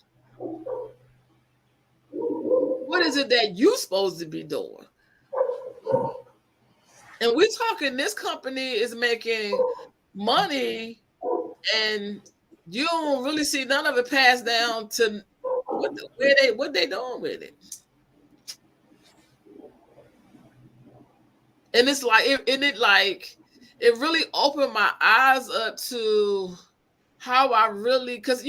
What is it that you're supposed to be doing? And we're talking, this company is making money and you don't really see none of it pass down to what they doing with it. And it's like it really opened my eyes up to how I really, because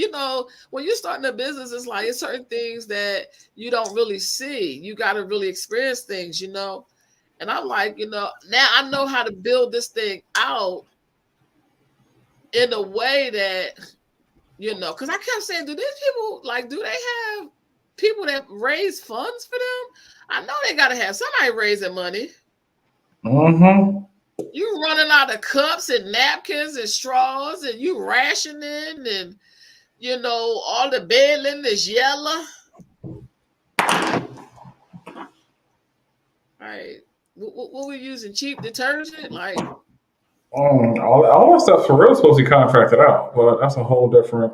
when you're starting a business, it's like it's certain things that you don't really see. You got to really experience things, And I'm like, now I know how to build this thing out in a way that, because I kept saying, do these people, do they have people that raise funds for them? I know they got to have somebody raising money. You running out of cups and napkins and straws, and you rationing, and all the bed linen is yellow. Right? What we using? Cheap detergent? All that stuff for real is supposed to be contracted out, but that's a whole different.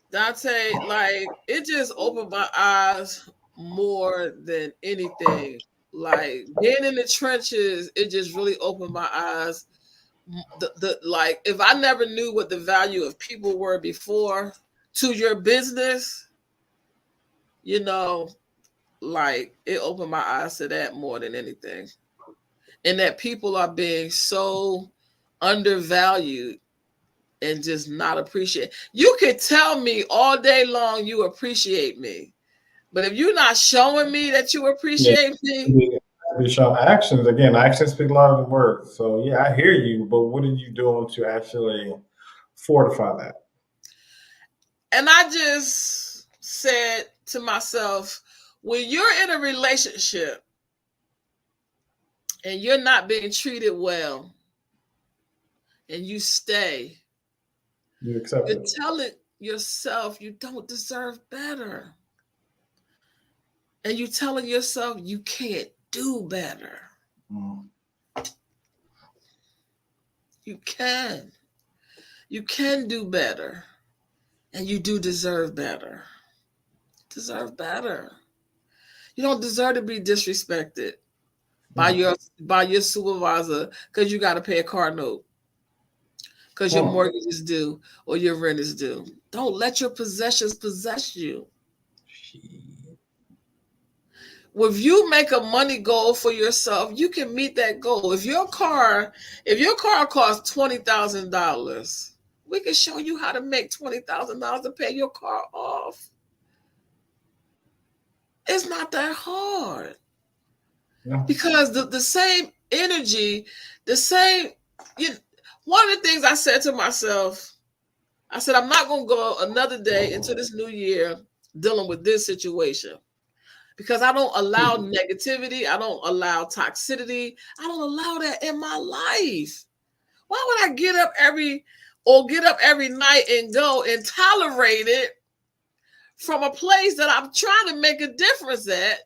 Dante, it just opened my eyes more than anything. Being in the trenches, it just really opened my eyes. If I never knew what the value of people were before to your business, it opened my eyes to that more than anything. And that people are being so undervalued and just not appreciated. You could tell me all day long you appreciate me, but if you're not showing me that you appreciate me, be shown actions. Again, actions speak louder than words. So yeah, I hear you, but what are you doing to actually fortify that? And I just said to myself, when you're in a relationship and you're not being treated well and you stay, you're telling yourself you don't deserve better. And you're telling yourself you can't do better. You can. You can do better. And you do deserve better. Deserve better. You don't deserve to be disrespected by your supervisor because you got to pay a car note, because your mortgage is due or your rent is due. Don't let your possessions possess you. If you make a money goal for yourself, you can meet that goal. If your car costs $20,000, we can show you how to make $20,000 to pay your car off. It's not that hard. Yeah. Because the same energy, one of the things I said to myself I said, I'm not going to go another day into this new year dealing with this situation because I don't allow negativity. I don't allow toxicity. I don't allow that in my life. Why would I get up every night and go and tolerate it from a place that I'm trying to make a difference at,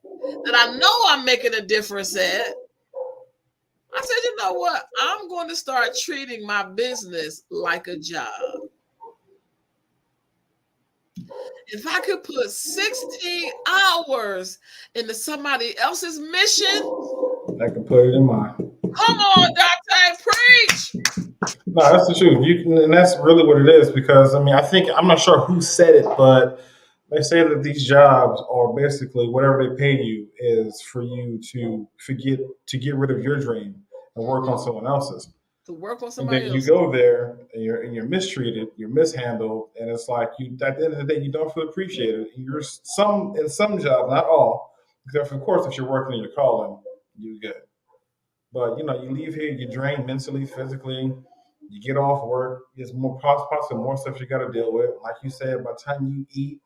that I know I'm making a difference at? I said, you know what? I'm going to start treating my business like a job. If I could put 16 hours into somebody else's mission, I can put it in mine. come on, Dante, preach. No, that's the truth. And that's really what it is. Because I mean, I'm not sure who said it, but they say that these jobs are basically whatever they pay you is for you to get rid of your dream and work on someone else's. To work on And then somebody you else. go there and you're mistreated, you're mishandled, and it's like you at the end of the day you don't feel appreciated. You're in some jobs, not all, because of course if you're working in your calling, you good. But you leave here, you drain mentally, physically. You get off work. There's more possibly more stuff you got to deal with. Like you said, by the time you eat,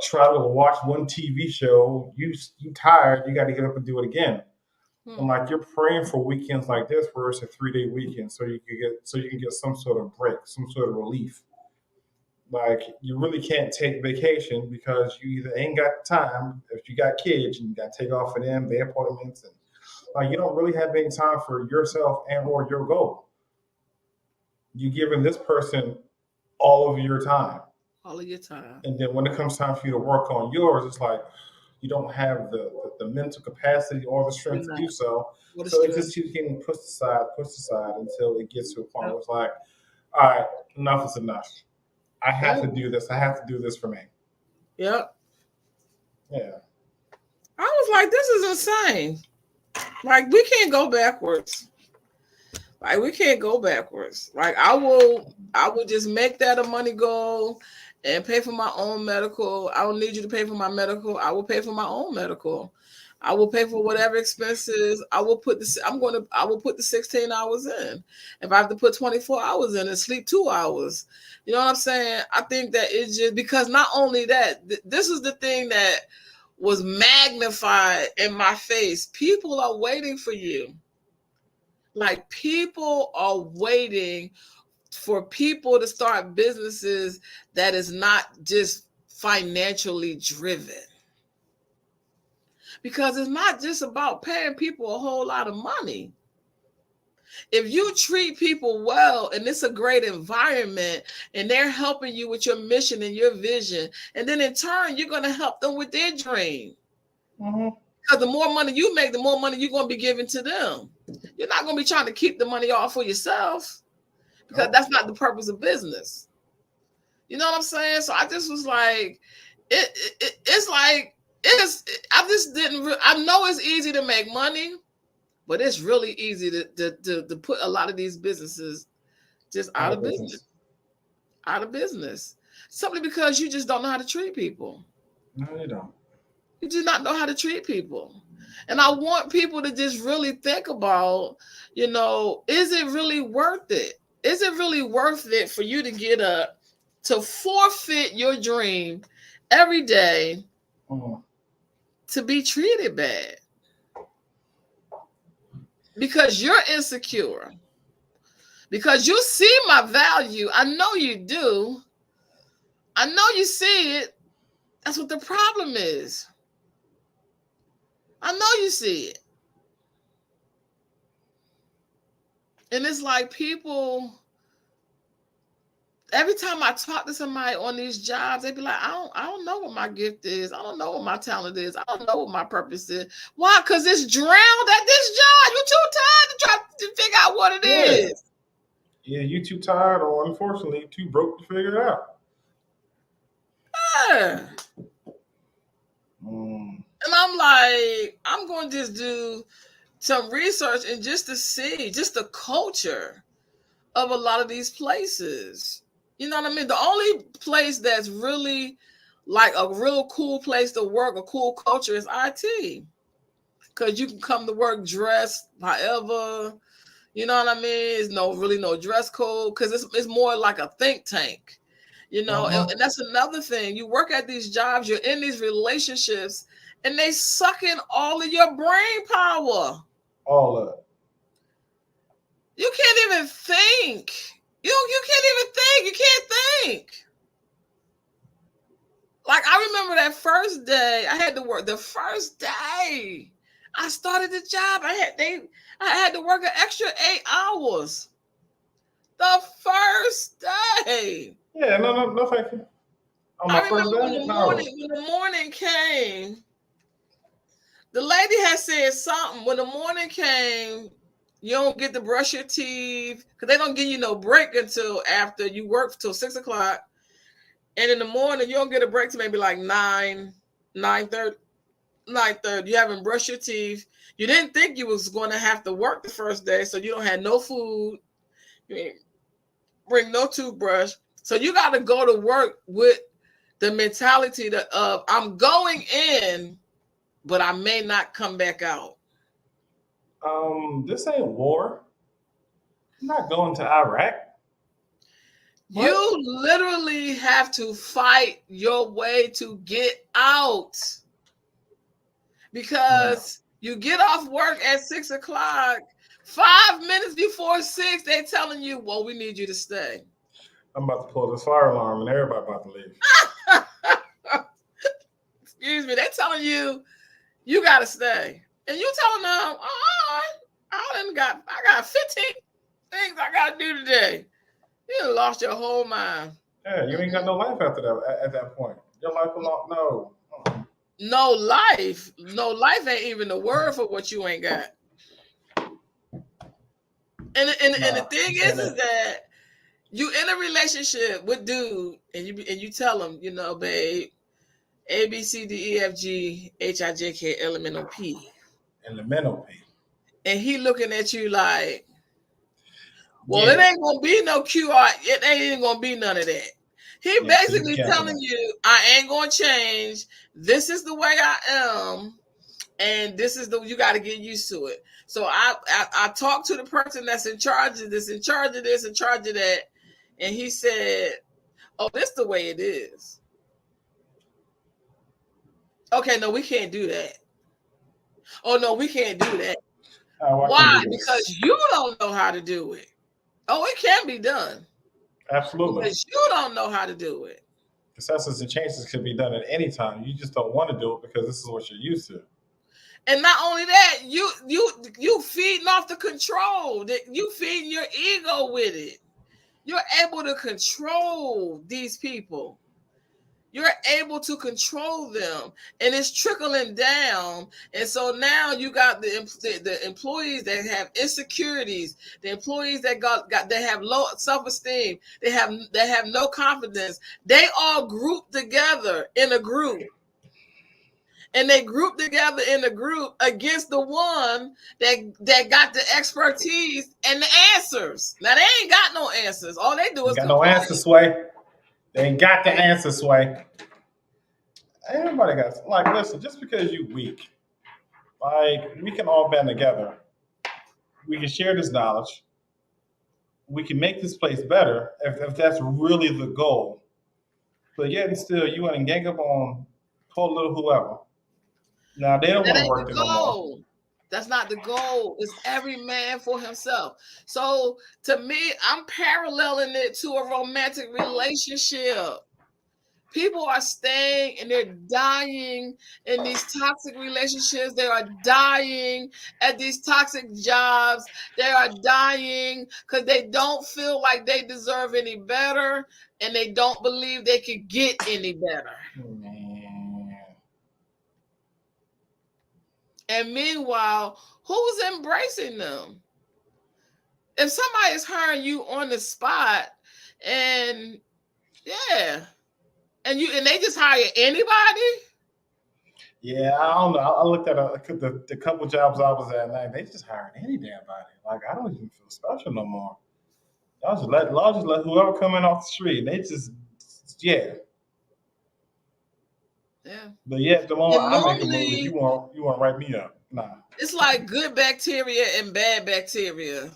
try to watch one TV show, you tired. You got to get up and do it again. And like you're praying for weekends like this, where it's a 3-day weekend, so you can get some sort of break, some sort of relief. Like you really can't take vacation because you either ain't got the time if you got kids and you got to take off for them, their appointments, and like you don't really have any time for yourself and or your goal. You're giving this person all of your time. All of your time. And then when it comes time for you to work on yours, it's like you don't have the mental capacity or the strength to do so. So it just keeps getting pushed aside until it gets to a point where it's like, all right, enough is enough. I have to do this. I have to do this for me. Yep. Yeah. I was like, this is insane. Like, we can't go backwards. Like, we can't go backwards. Like, I will just make that a money goal and pay for my own medical. I don't need you to pay for my medical. I will pay for my own medical. I will pay for whatever expenses. I will put the 16 hours in. If I have to put 24 hours in and sleep 2 hours. You know what I'm saying? I think that it's just because not only that, this is the thing that was magnified in my face. People are waiting for you. Like, people are waiting for people to start businesses that is not just financially driven. Because it's not just about paying people a whole lot of money. If you treat people well and it's a great environment and they're helping you with your mission and your vision, and then in turn, you're going to help them with their dream. Mm-hmm. Because the more money you make, the more money you're going to be giving to them. You're not going to be trying to keep the money all for yourself, because that's not the purpose of business. You know what I'm saying? So I just was like, it's like, I just didn't, I know it's easy to make money, but it's really easy to put a lot of these businesses just out of business. Out of business. Simply because you just don't know how to treat people. No, you don't. You do not know how to treat people. And I want people to just really think about, is it really worth it? Is it really worth it for you to get up to forfeit your dream every day to be treated bad? Because you're insecure. Because you see my value. I know you do. I know you see it. That's what the problem is. I know you see it. And it's like people, every time I talk to somebody on these jobs, they be like, I don't know what my gift is. I don't know what my talent is. I don't know what my purpose is. Why? Because it's drowned at this job. You're too tired to try to figure out what it is. Yeah, you too tired or unfortunately too broke to figure it out. Yeah. And I'm like, I'm going to just do some research and just to see just the culture of a lot of these places. You know what I mean? The only place that's really like a real cool place to work, a cool culture, is IT. Because you can come to work dressed however, you know what I mean? There's no dress code, because it's more like a think tank. You know, and that's another thing. You work at these jobs, you're in these relationships, and they suck in all of your brain power. All of it. You can't even think. You can't even think. You can't think. Like, I remember that first day I had to work. The first day I started the job, I had to work an extra 8 hours. The first day. Yeah, no, thank you. On my I first remember day, when the morning came, the lady had said something. When the morning came, you don't get to brush your teeth because they don't give you no break until after you work till 6 o'clock. And in the morning, you don't get a break till maybe like 9:30. You haven't brushed your teeth. You didn't think you was going to have to work the first day, so you don't have no food. You ain't bring no toothbrush. So you got to go to work with the mentality of I'm going in, but I may not come back out. This ain't war. I'm not going to Iraq. What? You literally have to fight your way to get out. Because you get off work at 6 o'clock, 5 minutes before 6, they're telling you, well, we need you to stay. I'm about to pull this fire alarm and everybody about to leave. Excuse me. They're telling you, you got to stay. And you telling them, I got 15 things I got to do today. You lost your whole mind. Yeah, you ain't got no life after that. At that point, your life belong. No. No life. No life ain't even the word for what you ain't got. And the thing is that you in a relationship with dude, and you tell him, you know, babe, A B C D E F G H I J K L M N O P. Elemental P. And he looking at you like, well, it ain't gonna be no QR. It ain't even gonna be none of that. He basically telling you, I ain't gonna change. This is the way I am, and this is you got to get used to it. So I talked to the person that's in charge of this, in charge of this, in charge of that, and he said, "Oh, this the way it is." Okay, no, we can't do that. Oh no, we can't do that. Why? Because you don't know how to do it. Oh, it can be done. Absolutely. Because you don't know how to do it. Concessions and changes can be done at any time. You just don't want to do it because this is what you're used to. And not only that, you feeding off the control. That you feeding your ego with it. You're able to control these people. You're able to control them, and it's trickling down. And so now you got the employees that have insecurities, the employees that they have low self-esteem, they have no confidence. They all group together in a group. And they group together in a group against the one that got the expertise and the answers. Now, they ain't got no answers. All they do is got no answer, Sway. They ain't got the answer, Sway. Everybody got, like, listen, just because you weak, like, we can all band together. We can share this knowledge. We can make this place better if that's really the goal. But yet and still, you want to gang up on poor little whoever. Now, they don't want to work there no more. That's not the goal. It's every man for himself. So to me, I'm paralleling it to a romantic relationship. People are staying and they're dying in these toxic relationships. They are dying at these toxic jobs. They are dying because they don't feel like they deserve any better and they don't believe they could get any better. And meanwhile, who's embracing them? If somebody is hiring you on the spot, and and they just hire anybody. Yeah, I don't know. I looked at the couple jobs I was at, and they just hiring any damn body. Like, I don't even feel special no more. Y'all just let whoever come in off the street. They just Yeah. But yet, the moment I make a move, you want to write me up. Nah. It's like good bacteria and bad bacteria.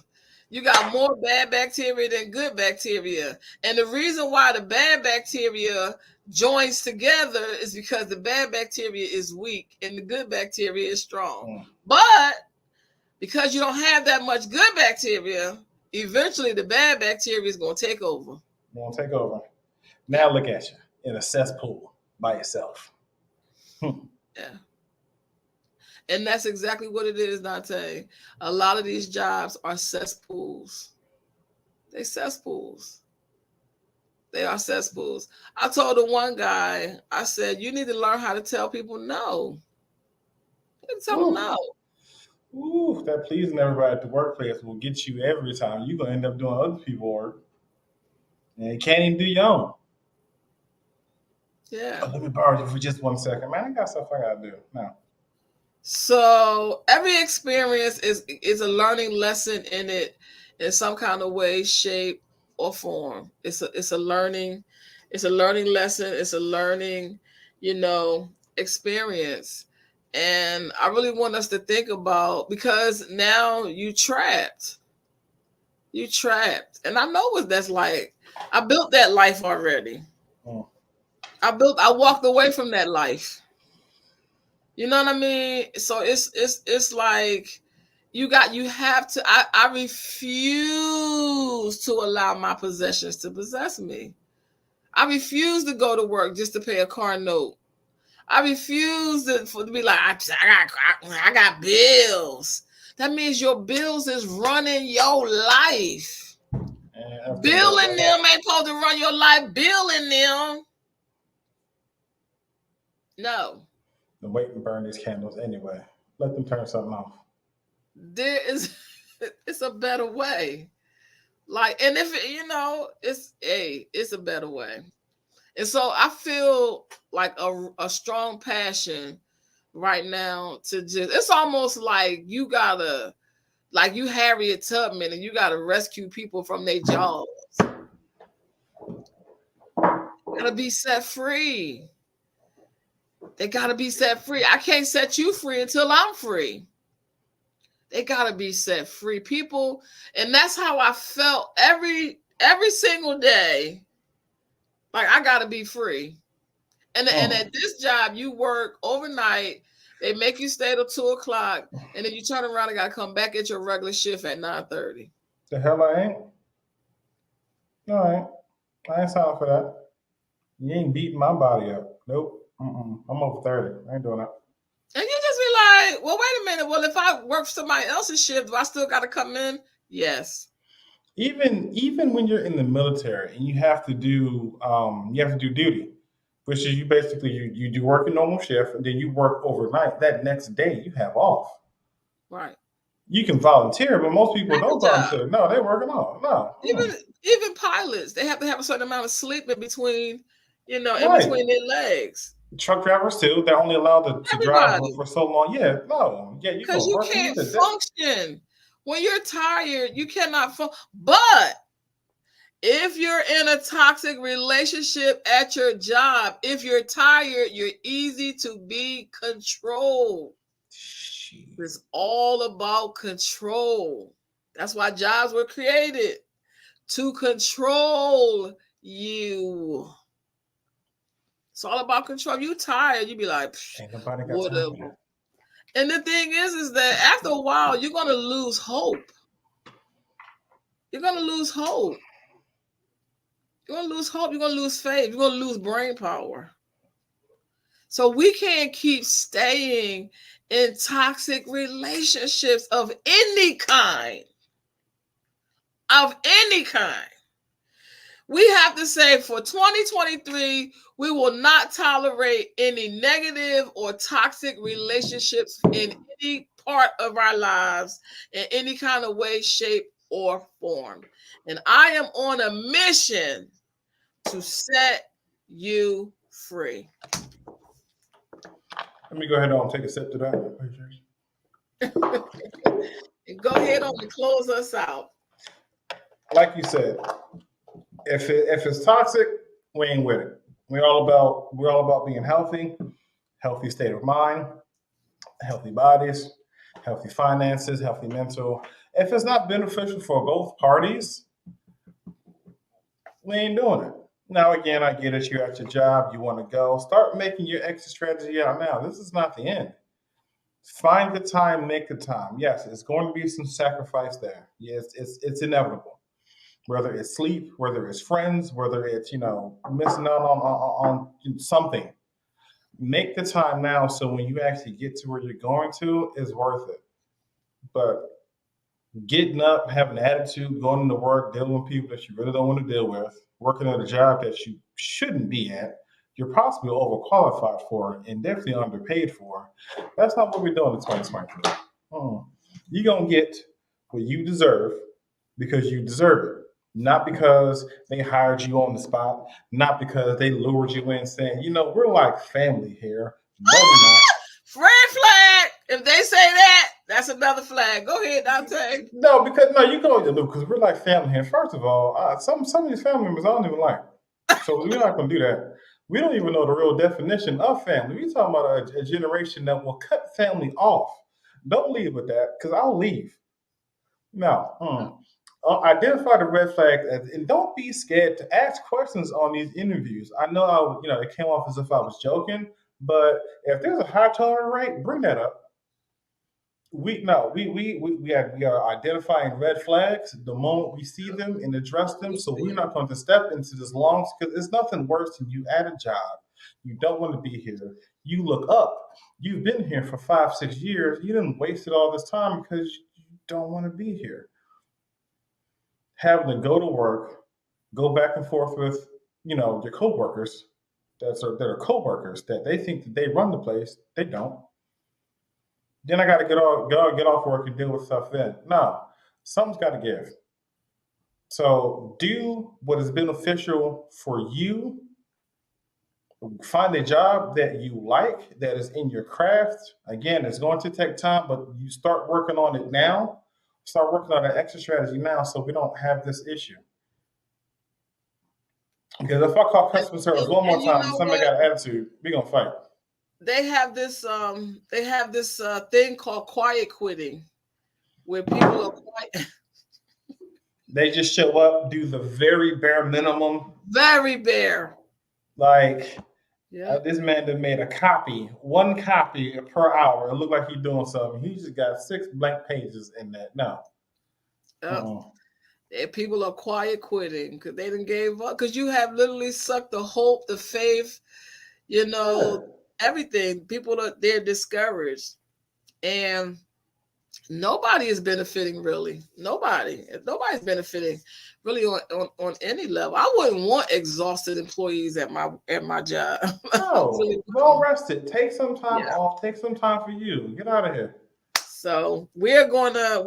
You got more bad bacteria than good bacteria. And the reason why the bad bacteria joins together is because the bad bacteria is weak and the good bacteria is strong. But because you don't have that much good bacteria, eventually the bad bacteria is going to take over. Going to take over. Now look at you in a cesspool by yourself. Yeah. And that's exactly what it is, Dante. A lot of these jobs are cesspools. They cesspools. They are cesspools. I told the one guy, I said, you need to learn how to tell people no. You need to tell them no. Ooh, that pleasing everybody at the workplace will get you every time. You're going to end up doing other people's work. And you can't even do your own. Yeah. Let me borrow you for just 1 second. Man, I got stuff I got to do now. So every experience is a learning lesson in it in some kind of way, shape, or form. It's a learning lesson. It's a learning, experience. And I really want us to think about, because now you trapped. And I know what that's like. I built that life already. I walked away from that life. You know what I mean? So it's like you have to, I refuse to allow my possessions to possess me. I refuse to go to work just to pay a car note. I refuse to be like, I got bills. That means your bills is running your life. Billing them ain't supposed to run your life. Billing them. No. Then wait and burn these candles anyway. Let them turn something off. It's a better way. Like, and if it's a better way. And so I feel like a strong passion right now to just, it's almost like you gotta, like you Harriet Tubman, and you gotta rescue people from their jobs. Gotta be set free. They gotta be set free. I can't set you free until I'm free. They gotta be set free. People, and that's how I felt every single day. Like, I gotta be free. And at this job, you work overnight. They make you stay till 2:00, and then you turn around and gotta come back at your regular shift at 9:30. The hell I ain't. No, I ain't signing for that. You ain't beating my body up. Nope. I'm over 30. I ain't doing that. And you just be like, well, wait a minute. Well, if I work for somebody else's shift, do I still got to come in? Yes. Even when you're in the military and you have to do duty, which is you do work a normal shift and then you work overnight. That next day you have off. Right. You can volunteer, but most people don't volunteer. No, they're working off. No. Even pilots, they have to have a certain amount of sleep in between, in between their legs. Truck drivers too. They're only allowed to drive for so long. Yeah, no. Yeah, because you can't function. When you're tired, you cannot function. But if you're in a toxic relationship at your job, if you're tired, you're easy to be controlled. It's all about control. That's why jobs were created, to control you. It's all about control. You tired, you be like, ain't nobody got whatever. Time. And the thing is that after a while, you're gonna lose hope. You're gonna lose hope. You're gonna lose hope. You're gonna lose faith. You're gonna lose brain power. So we can't keep staying in toxic relationships of any kind. Of any kind. We have to say for 2023, we will not tolerate any negative or toxic relationships in any part of our lives in any kind of way, shape, or form. And I am on a mission to set you free. Let me go ahead and take a sip to that. And go ahead on and close us out. Like you said, if it's toxic, we ain't with it. We're all about being healthy state of mind, healthy bodies, healthy finances, healthy mental, If it's not beneficial for both parties, we ain't doing it. Now, again, I get it. You're at your job. You want to go. Start making your exit strategy out now. This is not the end. Find the time, make the time. Yes, it's going to be some sacrifice there. Yes, it's inevitable. Whether it's sleep, whether it's friends, whether it's missing out on something. Make the time now so when you actually get to where you're going to, it's worth it. But getting up, having an attitude, going into work, dealing with people that you really don't want to deal with, working at a job that you shouldn't be at, you're possibly overqualified for and definitely underpaid for. That's not what we're doing in 2023. You're going to get what you deserve because you deserve it. Not because they hired you on the spot, not because they lured you in saying, we're like family here. No, we're not. Red flag. If they say that, that's another flag. Go ahead, Dante. No, you go to Luke because we're like family here. First of all, some of these family members I don't even like, so we're not going to do that. We don't even know the real definition of family. We're talking about a generation that will cut family off. Don't leave with that because I'll leave. No. Identify the red flags and don't be scared to ask questions on these interviews. I know it came off as if I was joking, but if there's a high tolerance rate, bring that up. We are identifying red flags the moment we see them and address them. So we're not going to step into this long because it's nothing worse than you at a job. You don't want to be here. You look up. You've been here for 5-6 years. You didn't waste all this time because you don't want to be here. Having to go to work, go back and forth with your coworkers that are coworkers that they think that they run the place. They don't. Then I got to get off work and deal with stuff then. No, something's got to give. So do what is beneficial for you. Find a job that you like, that is in your craft. Again, it's going to take time, but you start working on it now. Start working on an exit strategy now so we don't have this issue. Because if I call customer service one more time and somebody got an attitude, we're going to fight. They have this thing called quiet quitting, where people are quiet. They just show up, do the very bare minimum. Very bare. Like, this man that made one copy per hour. It looked like he's doing something. He just got 6 blank pages in that. No. People are quiet quitting because they done gave up. Because you have literally sucked the hope, the faith, everything. They're discouraged. And nobody is benefiting really. Nobody's benefiting really on any level. I wouldn't want exhausted employees at my job. No, well rested. Take some time off. Take some time for you. Get out of here. So I'm going to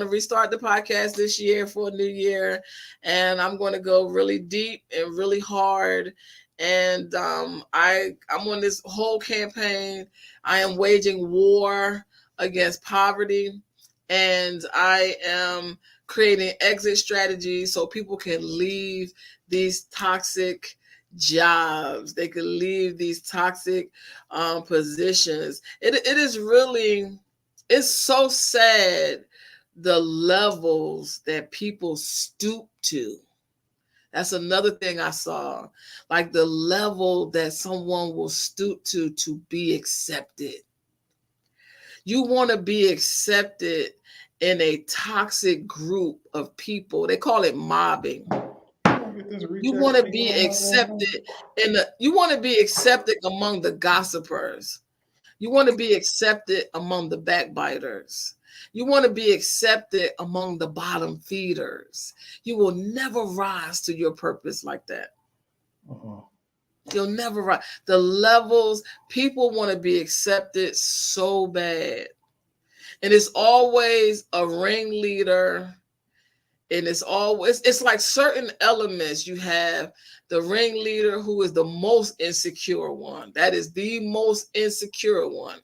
restart the podcast this year for a new year, and I'm going to go really deep and really hard. And I'm on this whole campaign. I am waging war against poverty, and I am creating exit strategies so people can leave these toxic jobs. They can leave these toxic positions. It's so sad the levels that people stoop to. That's another thing I saw, like the level that someone will stoop to be accepted. You want to be accepted in a toxic group of people. They call it mobbing. You want to be accepted among the gossipers. You want to be accepted among the backbiters. You want to be accepted among the bottom feeders. You will never rise to your purpose like that. You'll never rise. The levels, people want to be accepted so bad. And it's always a ringleader. And it's like certain elements. You have the ringleader who is the most insecure one. That is the most insecure one.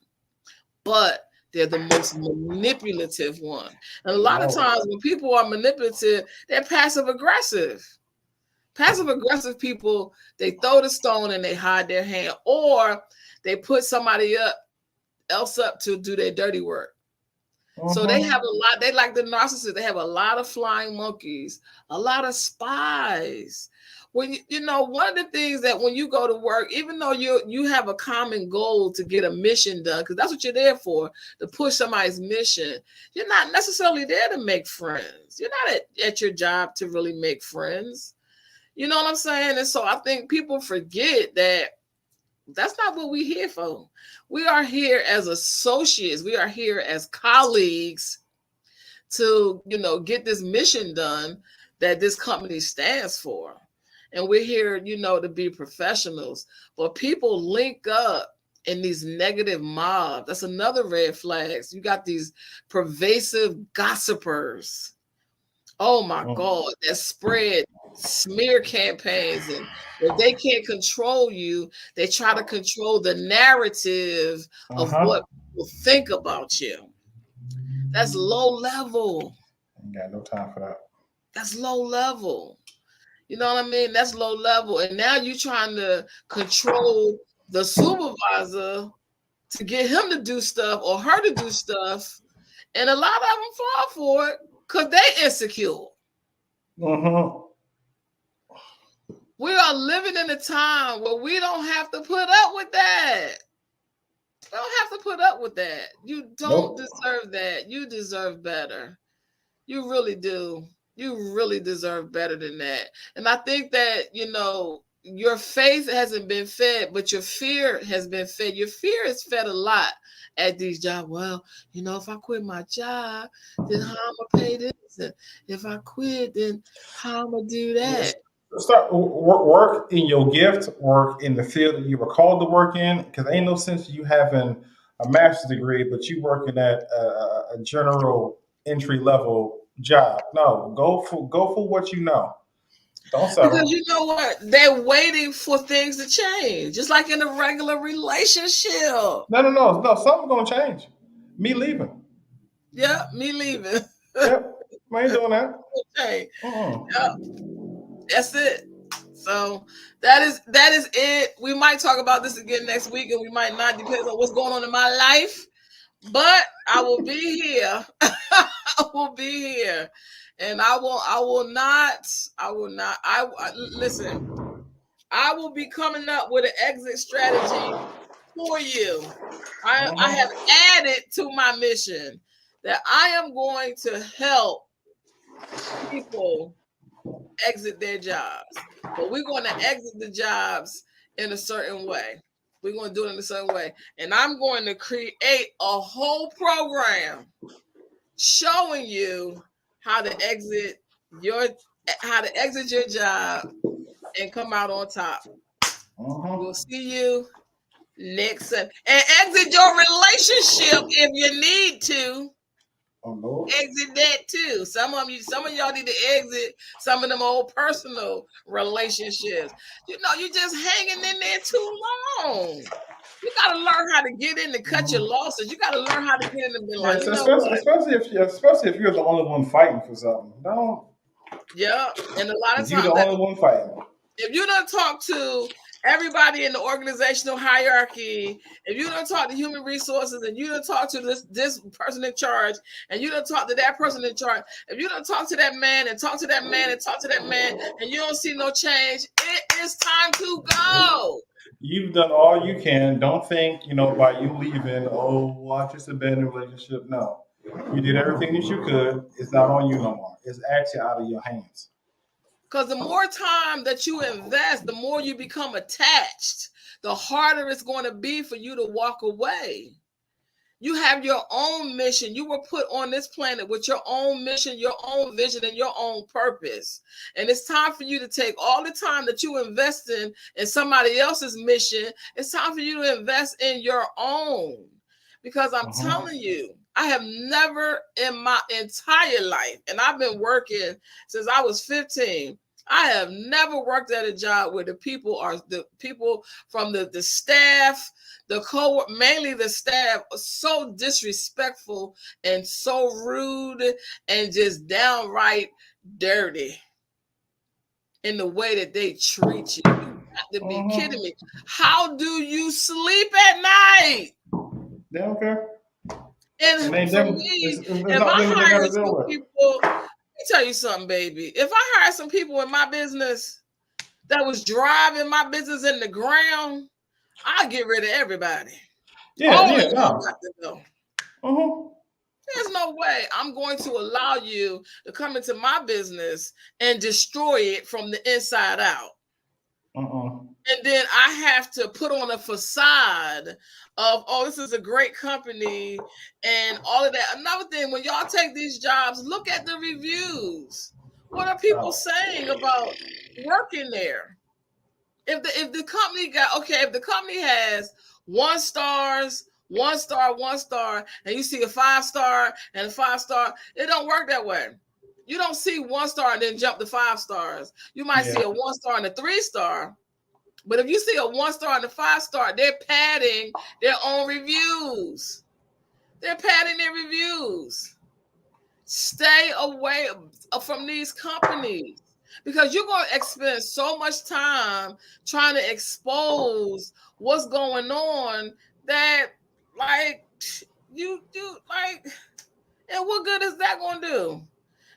But they're the most manipulative one. And a lot of times when people are manipulative, they're passive aggressive. Passive aggressive people, they throw the stone and they hide their hand, or they put somebody else up to do their dirty work. So they have a lot, they like the narcissists, they have a lot of flying monkeys, a lot of spies. When you know, one of the things that when you go to work, even though you have a common goal to get a mission done, because that's what you're there for, to push somebody's mission, you're not necessarily there to make friends. You're not at your job to really make friends. You know what I'm saying? And so I think people forget that that's not what we're here for. We are here as associates. We are here as colleagues to, get this mission done that this company stands for. And we're here, to be professionals. But people link up in these negative mobs. That's another red flag. You got these pervasive gossipers. Oh my God, that spread smear campaigns, and if they can't control you, they try to control the narrative of what people think about you. That's low level. Ain't got no time for that. That's low level. You know what I mean? That's low level. And now you're trying to control the supervisor to get him to do stuff or her to do stuff. And a lot of them fall for it because they insecure. We are living in a time where we don't have to put up with that. We don't have to put up with that. You don't deserve that. You deserve better. You really do. You really deserve better than that. And I think that, your faith hasn't been fed, but your fear has been fed. Your fear is fed a lot at these jobs. Well, if I quit my job, then how am I gonna pay this? And if I quit, then how am I gonna do that? Start work in your gift, work in the field that you were called to work in. Because ain't no sense you having a master's degree, but you working at a general entry level job. No, go for what you know. Don't settle. Because you know what? They're waiting for things to change, just like in a regular relationship. No. Something's gonna change. Me leaving. Yeah, me leaving. Yep, I ain't doing that. Okay. Yep. That's it. So that is it. We might talk about this again next week, and we might not, depends on what's going on in my life. But I will be here. I will be here. And I will not, listen, I will be coming up with an exit strategy for you. I have added to my mission that I am going to help people exit their jobs. But we're going to exit the jobs in a certain way. We're going to do it in a certain way. And I'm going to create a whole program showing you how to exit your job and come out on top. We'll see you next and exit your relationship if you need to. Exit that too. Some of y'all need to exit some of them old personal relationships. You're just hanging in there too long. You got to learn how to get in to cut your losses. You got to learn how to get in and be like, especially if you're the only one fighting for something. Don't. Yeah, and a lot of times you're the only one fighting. If you don't talk to everybody in the organizational hierarchy, if you don't talk to human resources, and you don't talk to this person in charge, and you don't talk to that person in charge, if you don't talk to that man and talk to that man and talk to that man, and you don't see no change, it is time to go. You've done all you can. Don't think, by you leaving, watch this abandoned relationship. No. You did everything that you could. It's not on you no more. It's actually out of your hands. Because the more time that you invest, the more you become attached, the harder it's going to be for you to walk away. You have your own mission. You were put on this planet with your own mission, your own vision, and your own purpose. And it's time for you to take all the time that you invest in somebody else's mission. It's time for you to invest in your own. Because I'm telling you, I have never in my entire life, and I've been working since I was 15, I have never worked at a job where the people from the staff, mainly the staff, are so disrespectful and so rude and just downright dirty in the way that they treat you. You have to be kidding me. How do you sleep at night? They don't care. And And ain't for them, me, it's if not I them that they got to hire deal some with. people, let me tell you something, baby. If I hire some people in my business that was driving my business in the ground, I'll get rid of everybody. Yeah, All of yeah, y'all no. got to go. Mm-hmm. There's no way I'm going to allow you to come into my business and destroy it from the inside out. And then I have to put on a facade of, oh, this is a great company and all of that. Another thing, when y'all take these jobs, look at the reviews. What are people saying about working there? If the company if the company has 1 stars, 1 star, 1 star, and you see a 5 star and a 5 star, it don't work that way. You don't see 1 star and then jump to 5 stars. You might see a 1 star and a 3 star. But if you see a 1 star and a 5 star, they're padding their own reviews. They're padding their reviews. Stay away from these companies because you're going to spend so much time trying to expose what's going on that, like, you do, like, and what good is that going to do?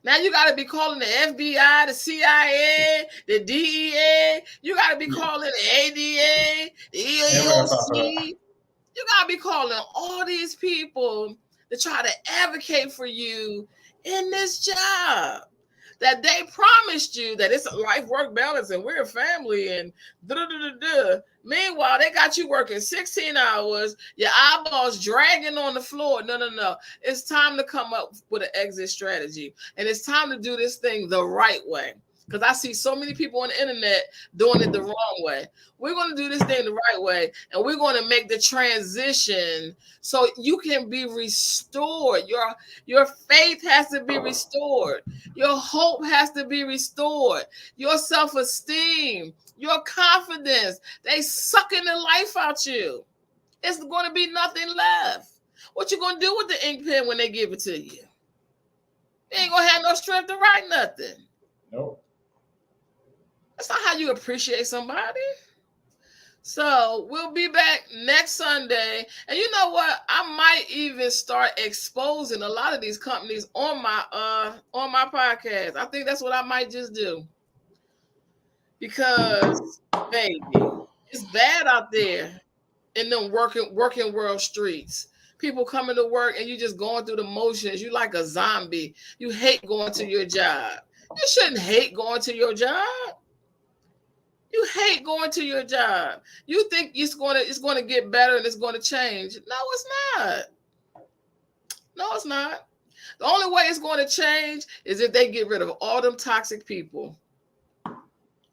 Now you got to be calling the FBI, the CIA, the DEA. You got to be calling the ADA, the EEOC. You got to be calling all these people to try to advocate for you in this job that they promised you that it's a life work balance and we're a family and da-da-da-da-da. Meanwhile, they got you working 16 hours, your eyeballs dragging on the floor. No. It's time to come up with an exit strategy. And it's time to do this thing the right way. Because I see so many people on the internet doing it the wrong way. We're going to do this thing the right way. And we're going to make the transition so you can be restored. Your faith has to be restored. Your hope has to be restored. Your self-esteem, your confidence, they sucking the life out you. It's going to be nothing left. What you going to do with the ink pen when they give it to you? You ain't going to have no strength to write nothing. Nope. That's not how you appreciate somebody. So we'll be back next Sunday. And you know what? I might even start exposing a lot of these companies on my podcast. I think that's what I might just do. Because, baby, it's bad out there in them working world streets. People coming to work and you just going through the motions. You like a zombie. You hate going to your job. You shouldn't hate going to your job. You hate going to your job. You think it's going to get better and it's going to change. No, it's not. No, it's not. The only way it's going to change is if they get rid of all them toxic people.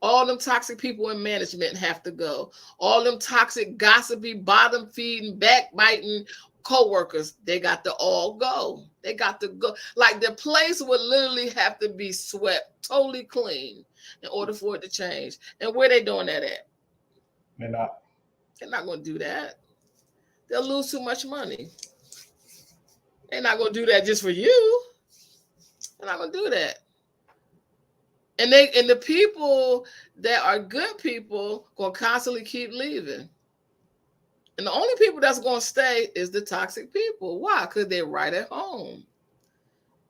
All them toxic people in management have to go. All them toxic, gossipy, bottom feeding, backbiting co-workers, they got to all go. They got to go. Like the place would literally have to be swept totally clean in order for it to change. And where they doing that at? They're not. They're not going to do that. They'll lose too much money. They're not going to do that just for you. They're not going to do that. And the people that are good people going to constantly keep leaving. And the only people that's going to stay is the toxic people. Why? Because they're right at home.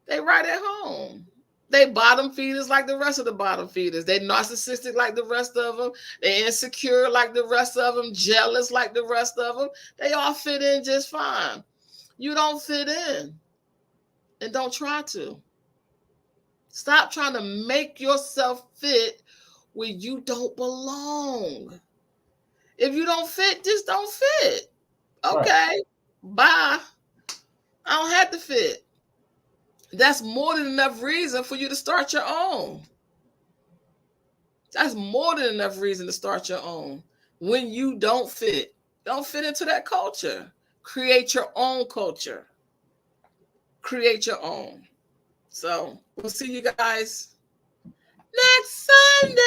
They right at home. They bottom feeders like the rest of the bottom feeders. They narcissistic like the rest of them. They insecure like the rest of them. Jealous like the rest of them. They all fit in just fine. You don't fit in. And don't try to. Stop trying to make yourself fit where you don't belong. If you don't fit, just don't fit. Okay. Right. Bye. I don't have to fit. That's more than enough reason for you to start your own. That's more than enough reason to start your own. When you don't fit into that culture. Create your own culture. Create your own. So we'll see you guys next Sunday.